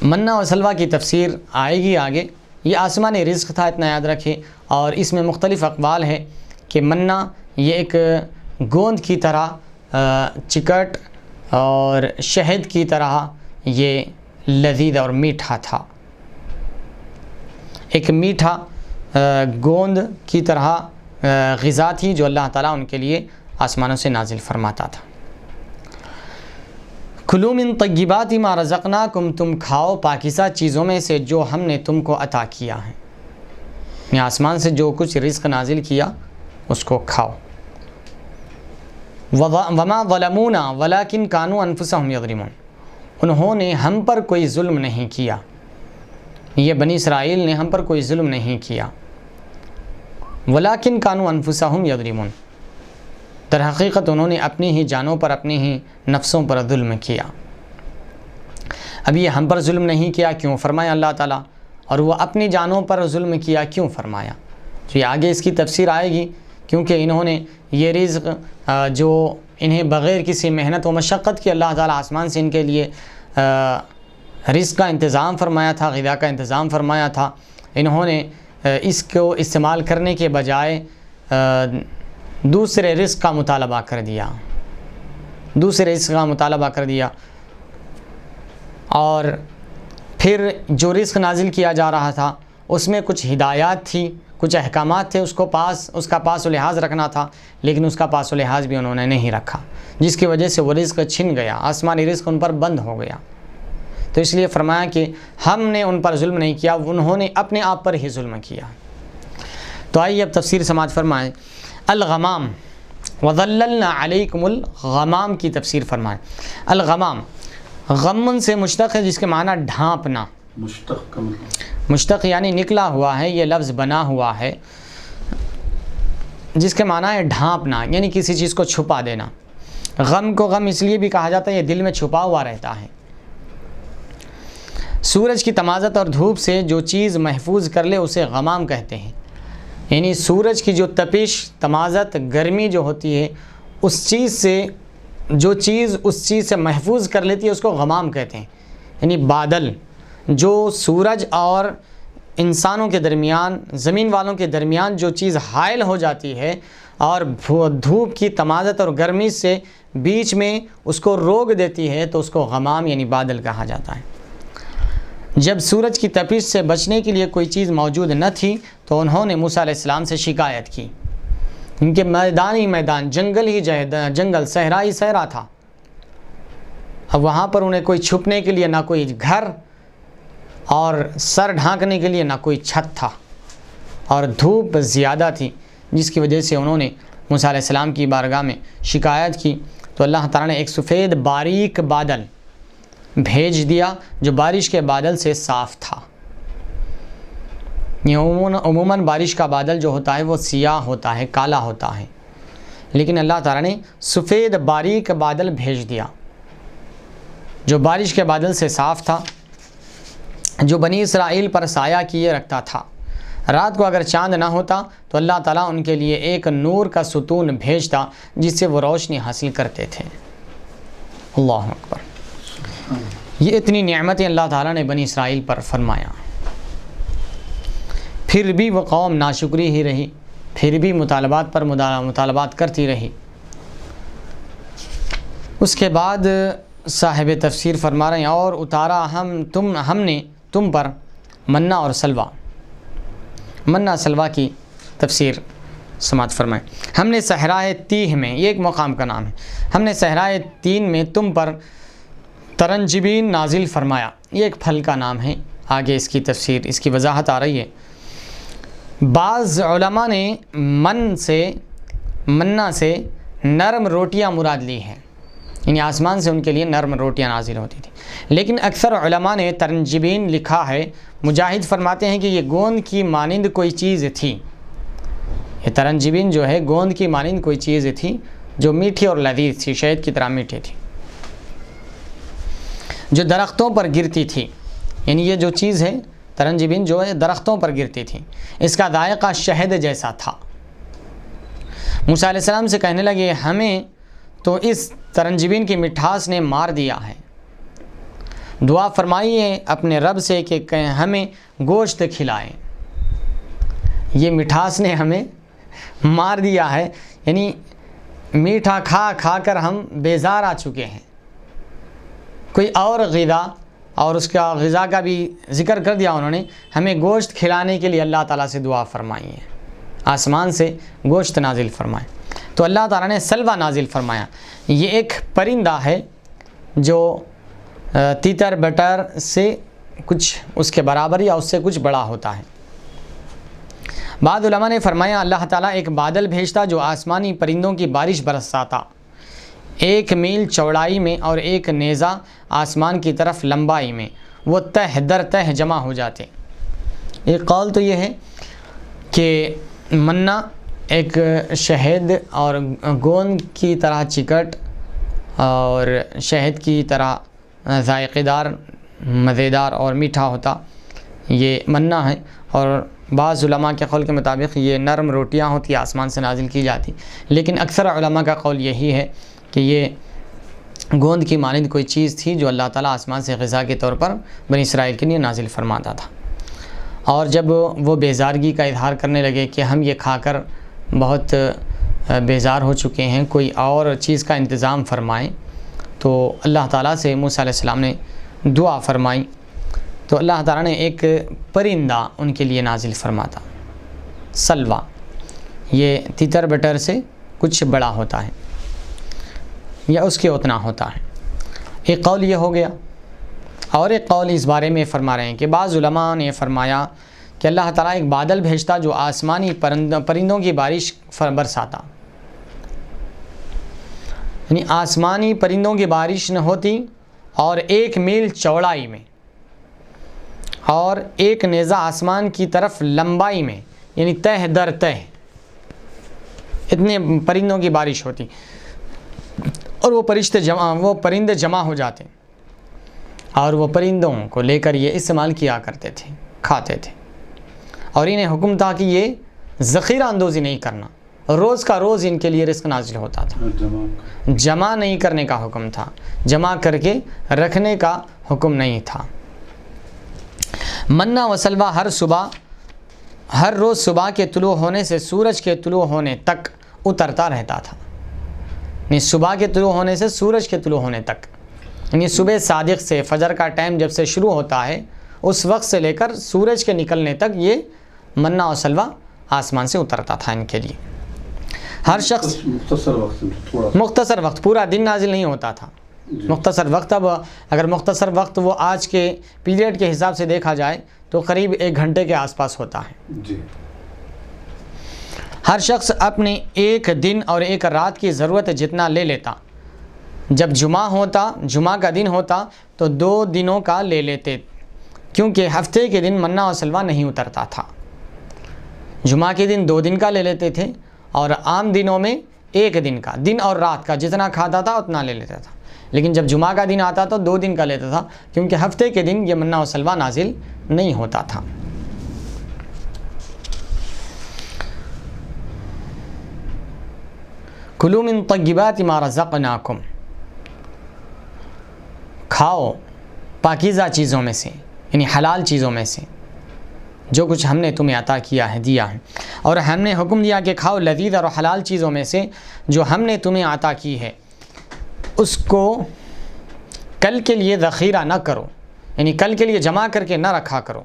منّا اور سلویٰ کی تفسیر آئے گی آگے۔ یہ آسمانی رزق تھا، اتنا یاد رکھیں، اور اس میں مختلف اقوال ہے کہ منّا یہ ایک گوند کی طرح چکٹ اور شہد کی طرح یہ لذیذ اور میٹھا تھا، ایک میٹھا گوند کی طرح غذا تھی جو اللہ تعالیٰ ان کے لیے آسمانوں سے نازل فرماتا تھا۔ کلوا من طیبات ما رزقناکم، تم کھاؤ پاکیزہ چیزوں میں سے جو ہم نے تم کو عطا کیا ہے، یعنی آسمان سے جو کچھ رزق نازل کیا اس کو کھاؤ۔ وما ظلمونا ولکن کانوا انفسهم یظلمون، انہوں نے ہم پر کوئی ظلم نہیں کیا، یہ بنی اسرائیل نے ہم پر کوئی ظلم نہیں کیا، ولیکن کانوا انفسهم یظلمون، در حقیقت انہوں نے اپنی ہی جانوں پر، اپنی ہی نفسوں پر ظلم کیا۔ اب یہ ہم پر ظلم نہیں کیا کیوں فرمایا اللہ تعالیٰ، اور وہ اپنی جانوں پر ظلم کیا کیوں فرمایا؟ تو یہ آگے اس کی تفسیر آئے گی، کیونکہ انہوں نے یہ رزق جو انہیں بغیر کسی محنت و مشقت کے اللہ تعالیٰ آسمان سے ان کے لیے رزق کا انتظام فرمایا تھا، غذا کا انتظام فرمایا تھا، انہوں نے اس کو استعمال کرنے کے بجائے دوسرے رزق کا مطالبہ کر دیا، دوسرے رزق کا مطالبہ کر دیا، اور پھر جو رزق نازل کیا جا رہا تھا اس میں کچھ ہدایات تھی، کچھ احکامات تھے، اس کا پاس و لحاظ رکھنا تھا، لیکن اس کا پاس و لحاظ بھی انہوں نے نہیں رکھا، جس کی وجہ سے وہ رزق چھن گیا، آسمانی رزق ان پر بند ہو گیا۔ تو اس لیے فرمایا کہ ہم نے ان پر ظلم نہیں کیا، انہوں نے اپنے آپ پر ہی ظلم کیا۔ تو آئیے اب تفسیر سماعت فرمائیں۔ الغمام وظللنا علیکم الغمام کی تفسیر فرمائیں۔ الغمام غمن سے مشتق ہے، جس کے معنی ڈھانپنا، مشتق یعنی نکلا ہوا ہے، یہ لفظ بنا ہوا ہے، جس کے معنی ہے ڈھانپنا، یعنی کسی چیز کو چھپا دینا۔ غم کو غم اس لیے بھی کہا جاتا ہے، یہ دل میں چھپا ہوا رہتا ہے۔ سورج کی تمازت اور دھوپ سے جو چیز محفوظ کر لے اسے غمام کہتے ہیں، یعنی سورج کی جو تپش، تمازت، گرمی جو ہوتی ہے، اس چیز سے جو چیز اس چیز سے محفوظ کر لیتی ہے اس کو غمام کہتے ہیں۔ یعنی بادل جو سورج اور انسانوں کے درمیان، زمین والوں کے درمیان جو چیز حائل ہو جاتی ہے اور دھوپ کی تمازت اور گرمی سے بیچ میں اس کو روک دیتی ہے، تو اس کو غمام یعنی بادل کہا جاتا ہے۔ جب سورج کی تپش سے بچنے کے لیے کوئی چیز موجود نہ تھی تو انہوں نے موسیٰ علیہ السلام سے شکایت کی، کیونکہ میدان ہی میدان، جنگل ہی جنگل، صحرا ہی صحرا تھا۔ اب وہاں پر انہیں کوئی چھپنے کے لیے نہ کوئی گھر، اور سر ڈھانکنے کے لیے نہ کوئی چھت تھا، اور دھوپ زیادہ تھی، جس کی وجہ سے انہوں نے موسیٰ علیہ السلام کی بارگاہ میں شکایت کی۔ تو اللہ تعالیٰ نے ایک سفید باریک بادل بھیج دیا جو بارش کے بادل سے صاف تھا۔ عموماً بارش کا بادل جو ہوتا ہے وہ سیاہ ہوتا ہے، کالا ہوتا ہے، لیکن اللہ تعالیٰ نے سفید باریک بادل بھیج دیا جو بارش کے بادل سے صاف تھا، جو بنی اسرائیل پر سایہ کیے رکھتا تھا۔ رات کو اگر چاند نہ ہوتا تو اللہ تعالیٰ ان کے لیے ایک نور کا ستون بھیجتا جس سے وہ روشنی حاصل کرتے تھے۔ اللہ اکبر۔ یہ اتنی نعمتیں اللہ تعالیٰ نے بنی اسرائیل پر فرمایا، پھر بھی وہ قوم ناشکری ہی رہی، پھر بھی مطالبات پر مطالبات کرتی رہی۔ اس کے بعد صاحب تفسیر فرما رہے ہیں، اور اتارا ہم نے تم پر منا اور سلوا۔ منا سلوا کی تفسیر سماعت فرمائیں۔ ہم نے صحرائے تیہ میں، یہ ایک مقام کا نام ہے، ہم نے صحرائے تین میں تم پر ترنجبین نازل فرمایا، یہ ایک پھل کا نام ہے۔ آگے اس کی تفسیر، اس کی وضاحت آ رہی ہے۔ بعض علماء نے منا سے نرم روٹیاں مراد لی ہیں، یعنی آسمان سے ان کے لیے نرم روٹیاں نازل ہوتی تھیں، لیکن اکثر علماء نے ترنجبین لکھا ہے۔ مجاہد فرماتے ہیں کہ یہ گوند کی مانند کوئی چیز تھی، یہ ترنجبین جو ہے گوند کی مانند کوئی چیز تھی جو میٹھی اور لذیذ تھی، شہد کی طرح میٹھی تھی، جو درختوں پر گرتی تھی۔ یعنی یہ جو چیز ہے ترنجبین جو ہے درختوں پر گرتی تھی، اس کا ذائقہ شہد جیسا تھا۔ موسیٰ علیہ السلام سے کہنے لگے ہمیں تو اس ترنجبین کی مٹھاس نے مار دیا ہے، دعا فرمائیے اپنے رب سے کہ ہمیں گوشت کھلائیں، یہ مٹھاس نے ہمیں مار دیا ہے، یعنی میٹھا کھا کھا کر ہم بیزار آ چکے ہیں۔ کوئی اور غذا، اور اس کا غذا کا بھی ذکر کر دیا انہوں نے، ہمیں گوشت کھلانے کے لیے اللہ تعالیٰ سے دعا فرمائیے، آسمان سے گوشت نازل فرمائیں۔ تو اللہ تعالیٰ نے سلوا نازل فرمایا، یہ ایک پرندہ ہے جو تیتر بٹر سے کچھ اس کے برابر یا اس سے کچھ بڑا ہوتا ہے۔ بعض علماء نے فرمایا اللہ تعالیٰ ایک بادل بھیجتا جو آسمانی پرندوں کی بارش برساتا، 1 میل چوڑائی میں اور 1 نیزہ آسمان کی طرف لمبائی میں، وہ تہ در تہ جمع ہو جاتے۔ ایک قول تو یہ ہے کہ منا ایک شہد اور گوند کی طرح چکٹ اور شہد کی طرح ذائقے دار، مزیدار اور میٹھا ہوتا، یہ منا ہے۔ اور بعض علماء کے قول کے مطابق یہ نرم روٹیاں ہوتی آسمان سے نازل کی جاتی، لیکن اکثر علماء کا قول یہی ہے کہ یہ گوند کی مانند کوئی چیز تھی جو اللہ تعالیٰ آسمان سے غذا کے طور پر بنی اسرائیل کے لیے نازل فرماتا تھا۔ اور جب وہ بیزارگی کا اظہار کرنے لگے کہ ہم یہ کھا کر بہت بیزار ہو چکے ہیں، کوئی اور چیز کا انتظام فرمائیں، تو اللہ تعالیٰ سے موسیٰ علیہ السلام نے دعا فرمائی، تو اللہ تعالیٰ نے ایک پرندہ ان کے لیے نازل فرماتا، سلوا، یہ تیتر بٹر سے کچھ بڑا ہوتا ہے یا اس کے اتنا ہوتا ہے۔ ایک قول یہ ہو گیا، اور ایک قول اس بارے میں فرما رہے ہیں کہ بعض علماء نے فرمایا کہ اللہ تعالیٰ ایک بادل بھیجتا جو آسمانی پرندوں کی بارش برساتا، یعنی آسمانی پرندوں کی بارش نہ ہوتی، اور 1 میل چوڑائی میں اور 1 نیزہ آسمان کی طرف لمبائی میں، یعنی تہ در تہ اتنے پرندوں کی بارش ہوتی، اور وہ پرندے جمع ہو جاتے، اور وہ پرندوں کو لے کر یہ استعمال کیا کرتے تھے، کھاتے تھے، اور انہیں حکم تھا کہ یہ ذخیرہ اندوزی نہیں کرنا، روز کا روز ان کے لیے رزق نازل ہوتا تھا، جمع نہیں کرنے کا حکم تھا، جمع کر کے رکھنے کا حکم نہیں تھا۔ منا و سلوا ہر روز صبح کے طلوع ہونے سے سورج کے طلوع ہونے تک اترتا رہتا تھا، یعنی صبح کے طلوع ہونے سے سورج کے طلوع ہونے تک، یعنی صبح صادق سے فجر کا ٹائم جب سے شروع ہوتا ہے اس وقت سے لے کر سورج کے نکلنے تک یہ منا و سلوا آسمان سے اترتا تھا ان کے لیے۔ ہر شخص مختصر وقت، پورا دن نازل نہیں ہوتا تھا، مختصر وقت۔ اب اگر مختصر وقت وہ آج کے پیریڈ کے حساب سے دیکھا جائے تو قریب 1 گھنٹے کے آس پاس ہوتا ہے۔ ہر شخص اپنے 1 دن اور 1 رات کی ضرورت جتنا لے لیتا، جب جمعہ کا دن ہوتا تو 2 دنوں کا لے لیتے، کیونکہ ہفتے کے دن منا و سلوا نہیں اترتا تھا۔ جمعہ کے دن 2 دن کا لے لیتے تھے، اور عام دنوں میں 1 دن کا، دن اور رات کا جتنا کھاتا تھا اتنا لے لیتا تھا، لیکن جب جمعہ کا دن آتا تو 2 دن کا لیتا تھا، کیونکہ ہفتے کے دن یہ منا و سلوا نازل نہیں ہوتا تھا۔ کلوا من طیبات ما رزقناکم، کھاؤ پاکیزہ چیزوں میں سے، یعنی حلال چیزوں میں سے جو کچھ ہم نے تمہیں عطا کیا ہے، دیا ہے، اور ہم نے حکم دیا کہ کھاؤ لذیذ اور حلال چیزوں میں سے جو ہم نے تمہیں عطا کی ہے، اس کو کل کے لیے ذخیرہ نہ کرو، یعنی کل کے لیے جمع کر کے نہ رکھا کرو۔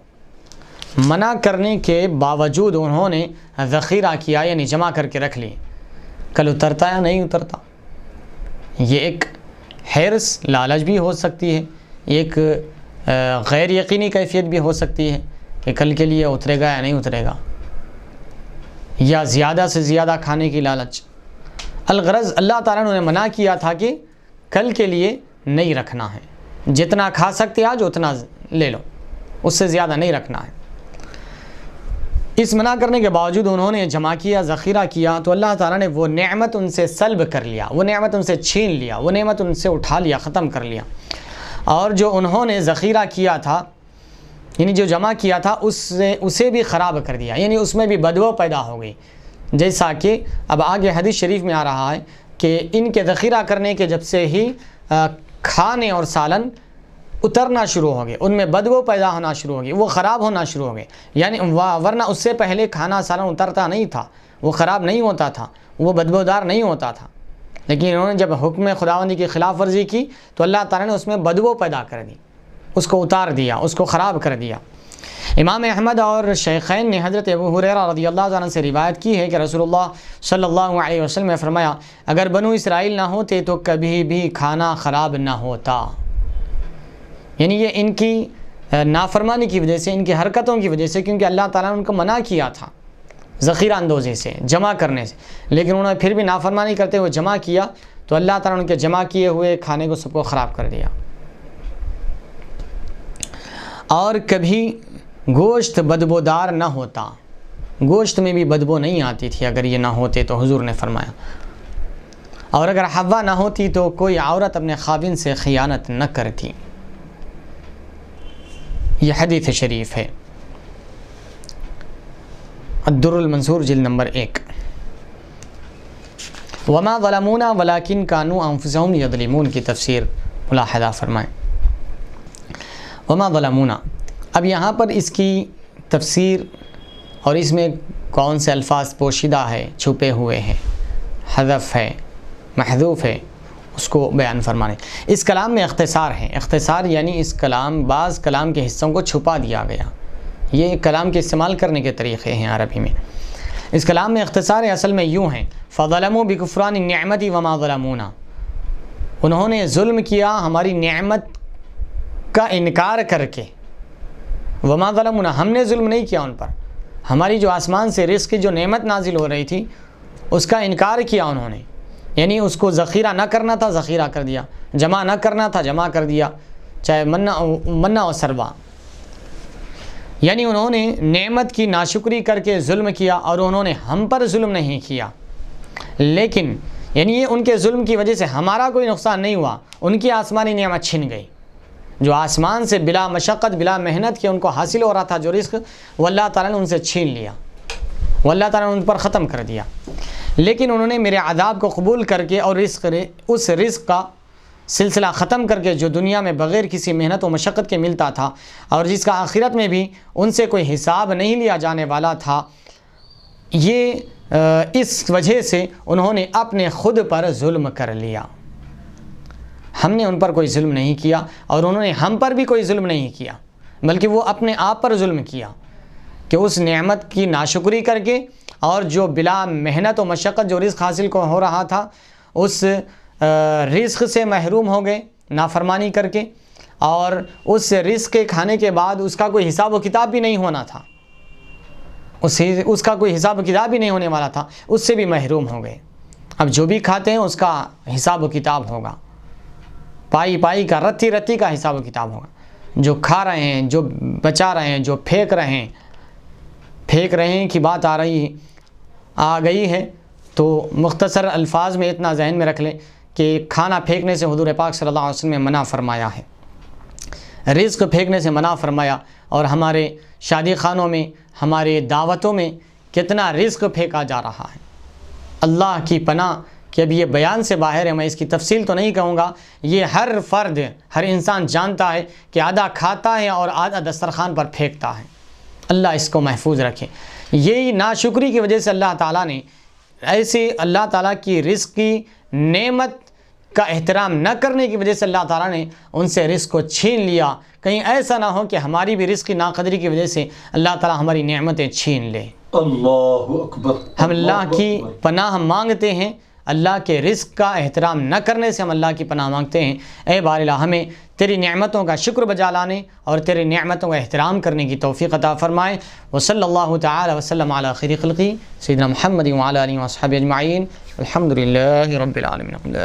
منع کرنے کے باوجود انہوں نے ذخیرہ کیا، یعنی جمع کر کے رکھ لی، کل اترتا یا نہیں اترتا۔ یہ ایک حرص، لالچ بھی ہو سکتی ہے، ایک غیر یقینی کیفیت بھی ہو سکتی ہے کہ کل کے لیے اترے گا یا نہیں اترے گا، یا زیادہ سے زیادہ کھانے کی لالچ۔ الغرض اللہ تعالیٰ نے منع کیا تھا کہ کل کے لیے نہیں رکھنا ہے، جتنا کھا سکتے آج اتنا لے لو، اس سے زیادہ نہیں رکھنا ہے۔ اس منع کرنے کے باوجود انہوں نے جمع کیا، ذخیرہ کیا، تو اللہ تعالیٰ نے وہ نعمت ان سے سلب کر لیا، وہ نعمت ان سے چھین لیا، وہ نعمت ان سے اٹھا لیا، ختم کر لیا، اور جو انہوں نے ذخیرہ کیا تھا، یعنی جو جمع کیا تھا، اسے بھی خراب کر دیا، یعنی اس میں بھی بدبو پیدا ہو گئی، جیسا کہ اب آگے حدیث شریف میں آ رہا ہے کہ ان کے ذخیرہ کرنے کے جب سے ہی کھانے اور سالن اترنا شروع ہو گئے، ان میں بدبو پیدا ہونا شروع ہو گئی، وہ خراب ہونا شروع ہو گئے، یعنی ورنہ اس سے پہلے کھانا سالن اترتا نہیں تھا، وہ خراب نہیں ہوتا تھا، وہ بدبودار نہیں ہوتا تھا، لیکن انہوں نے جب حکم خداوندی کی خلاف ورزی کی تو اللہ تعالیٰ نے اس میں بدبو پیدا کر دی، اس کو اتار دیا، اس کو خراب کر دیا۔ امام احمد اور شیخین نے حضرت ابو ہریرہ رضی اللہ عنہ سے روایت کی ہے کہ رسول اللہ صلی اللہ علیہ وسلم نے فرمایا اگر بنو اسرائیل نہ ہوتے تو کبھی بھی کھانا خراب نہ ہوتا. یعنی یہ ان کی نافرمانی کی وجہ سے، ان کی حرکتوں کی وجہ سے، کیونکہ اللہ تعالیٰ نے ان کو منع کیا تھا ذخیرہ اندوزی سے، جمع کرنے سے، لیکن انہوں نے پھر بھی نافرمانی کرتے ہوئے جمع کیا تو اللہ تعالیٰ نے ان کے جمع کیے ہوئے کھانے کو سب کو خراب کر دیا. اور کبھی گوشت بدبودار نہ ہوتا، گوشت میں بھی بدبو نہیں آتی تھی اگر یہ نہ ہوتے تو حضور نے فرمایا. اور اگر حوا نہ ہوتی تو کوئی عورت اپنے خاوند سے خیانت نہ کرتی. یہ حدیث شریف ہے. الدر المنصور جلد نمبر 1. وما ظلمونا ولكن كانوا انفسهم يظلمون کی تفسیر ملاحظہ فرمائیں. وما ظلمونا، اب یہاں پر اس کی تفسیر اور اس میں کون سے الفاظ پوشیدہ ہے، چھپے ہوئے ہیں، حذف ہے، محذوف ہے، اس کو بیان فرمانے. اس کلام میں اختصار ہے. اختصار یعنی اس کلام، بعض کلام کے حصوں کو چھپا دیا گیا. یہ کلام کے استعمال کرنے کے طریقے ہیں عربی میں. اس کلام میں اختصار اصل میں یوں ہیں: فظلموا بکفران النعمت وما ظلمونا، انہوں نے ظلم کیا ہماری نعمت کا انکار کر کے. وما ظلمونا، ہم نے ظلم نہیں کیا ان پر، ہماری جو آسمان سے رزق کی جو نعمت نازل ہو رہی تھی اس کا انکار کیا انہوں نے. یعنی اس کو ذخیرہ نہ کرنا تھا ذخیرہ کر دیا، جمع نہ کرنا تھا جمع کر دیا، چاہے منہ و سلویٰ. یعنی انہوں نے نعمت کی ناشکری کر کے ظلم کیا اور انہوں نے ہم پر ظلم نہیں کیا. لیکن یعنی یہ ان کے ظلم کی وجہ سے ہمارا کوئی نقصان نہیں ہوا، ان کی آسمانی نعمت چھن گئی. جو آسمان سے بلا مشقت بلا محنت کے ان کو حاصل ہو رہا تھا جو رزق، وہ اللہ تعالیٰ نے ان سے چھین لیا، وہ اللہ تعالیٰ نے ان پر ختم کر دیا. لیکن انہوں نے میرے عذاب کو قبول کر کے اور اس رزق کا سلسلہ ختم کر کے جو دنیا میں بغیر کسی محنت و مشقت کے ملتا تھا اور جس کا آخرت میں بھی ان سے کوئی حساب نہیں لیا جانے والا تھا، یہ اس وجہ سے انہوں نے اپنے خود پر ظلم کر لیا. ہم نے ان پر کوئی ظلم نہیں کیا اور انہوں نے ہم پر بھی کوئی ظلم نہیں کیا، بلکہ وہ اپنے آپ پر ظلم کیا کہ اس نعمت کی ناشکری کر کے اور جو بلا محنت و مشقت جو رزق حاصل کو ہو رہا تھا اس رزق سے محروم ہو گئے نافرمانی کر کے، اور اس رزق کے کھانے کے بعد اس کا کوئی حساب و کتاب بھی نہیں ہونا تھا، اس کا کوئی حساب و کتاب بھی نہیں ہونے والا تھا، اس سے بھی محروم ہو گئے. اب جو بھی کھاتے ہیں اس کا حساب و کتاب ہوگا، پائی پائی کا، رتی رتی کا حساب و کتاب ہوگا. جو کھا رہے ہیں، جو بچا رہے ہیں، جو پھینک رہے ہیں کی بات آ گئی ہے تو مختصر الفاظ میں اتنا ذہن میں رکھ لیں کہ کھانا پھینکنے سے حضور پاک صلی اللہ علیہ وسلم نے منع فرمایا ہے، رزق پھینکنے سے منع فرمایا. اور ہمارے شادی خانوں میں، ہمارے دعوتوں میں کتنا رزق پھینکا جا رہا ہے. اللہ کی پناہ کہ اب یہ بیان سے باہر ہے، میں اس کی تفصیل تو نہیں کہوں گا. یہ ہر فرد، ہر انسان جانتا ہے کہ آدھا کھاتا ہے اور آدھا دسترخوان پر پھینکتا ہے. اللہ اس کو محفوظ رکھے. یہی ناشکری کی وجہ سے اللہ تعالیٰ نے ایسی اللہ تعالیٰ کی رزق کی نعمت کا احترام نہ کرنے کی وجہ سے اللہ تعالیٰ نے ان سے رزق کو چھین لیا. کہیں ایسا نہ ہو کہ ہماری بھی رزق کی ناقدری کی وجہ سے اللہ تعالیٰ ہماری نعمتیں چھین لے. اللہ اکبر. ہم اللہ کی پناہ مانگتے ہیں، اللہ کے رزق کا احترام نہ کرنے سے ہم اللہ کی پناہ مانگتے ہیں. اے بار الہ، ہمیں تیری نعمتوں کا شکر بجا لانے اور تیری نعمتوں کا احترام کرنے کی توفیق عطا فرمائے. وصلی اللہ تعالی وسلم علی خیر خلقی سیدنا محمد وعلی آلہ وصحبہ اجمعین. الحمد للہ رب العالمین.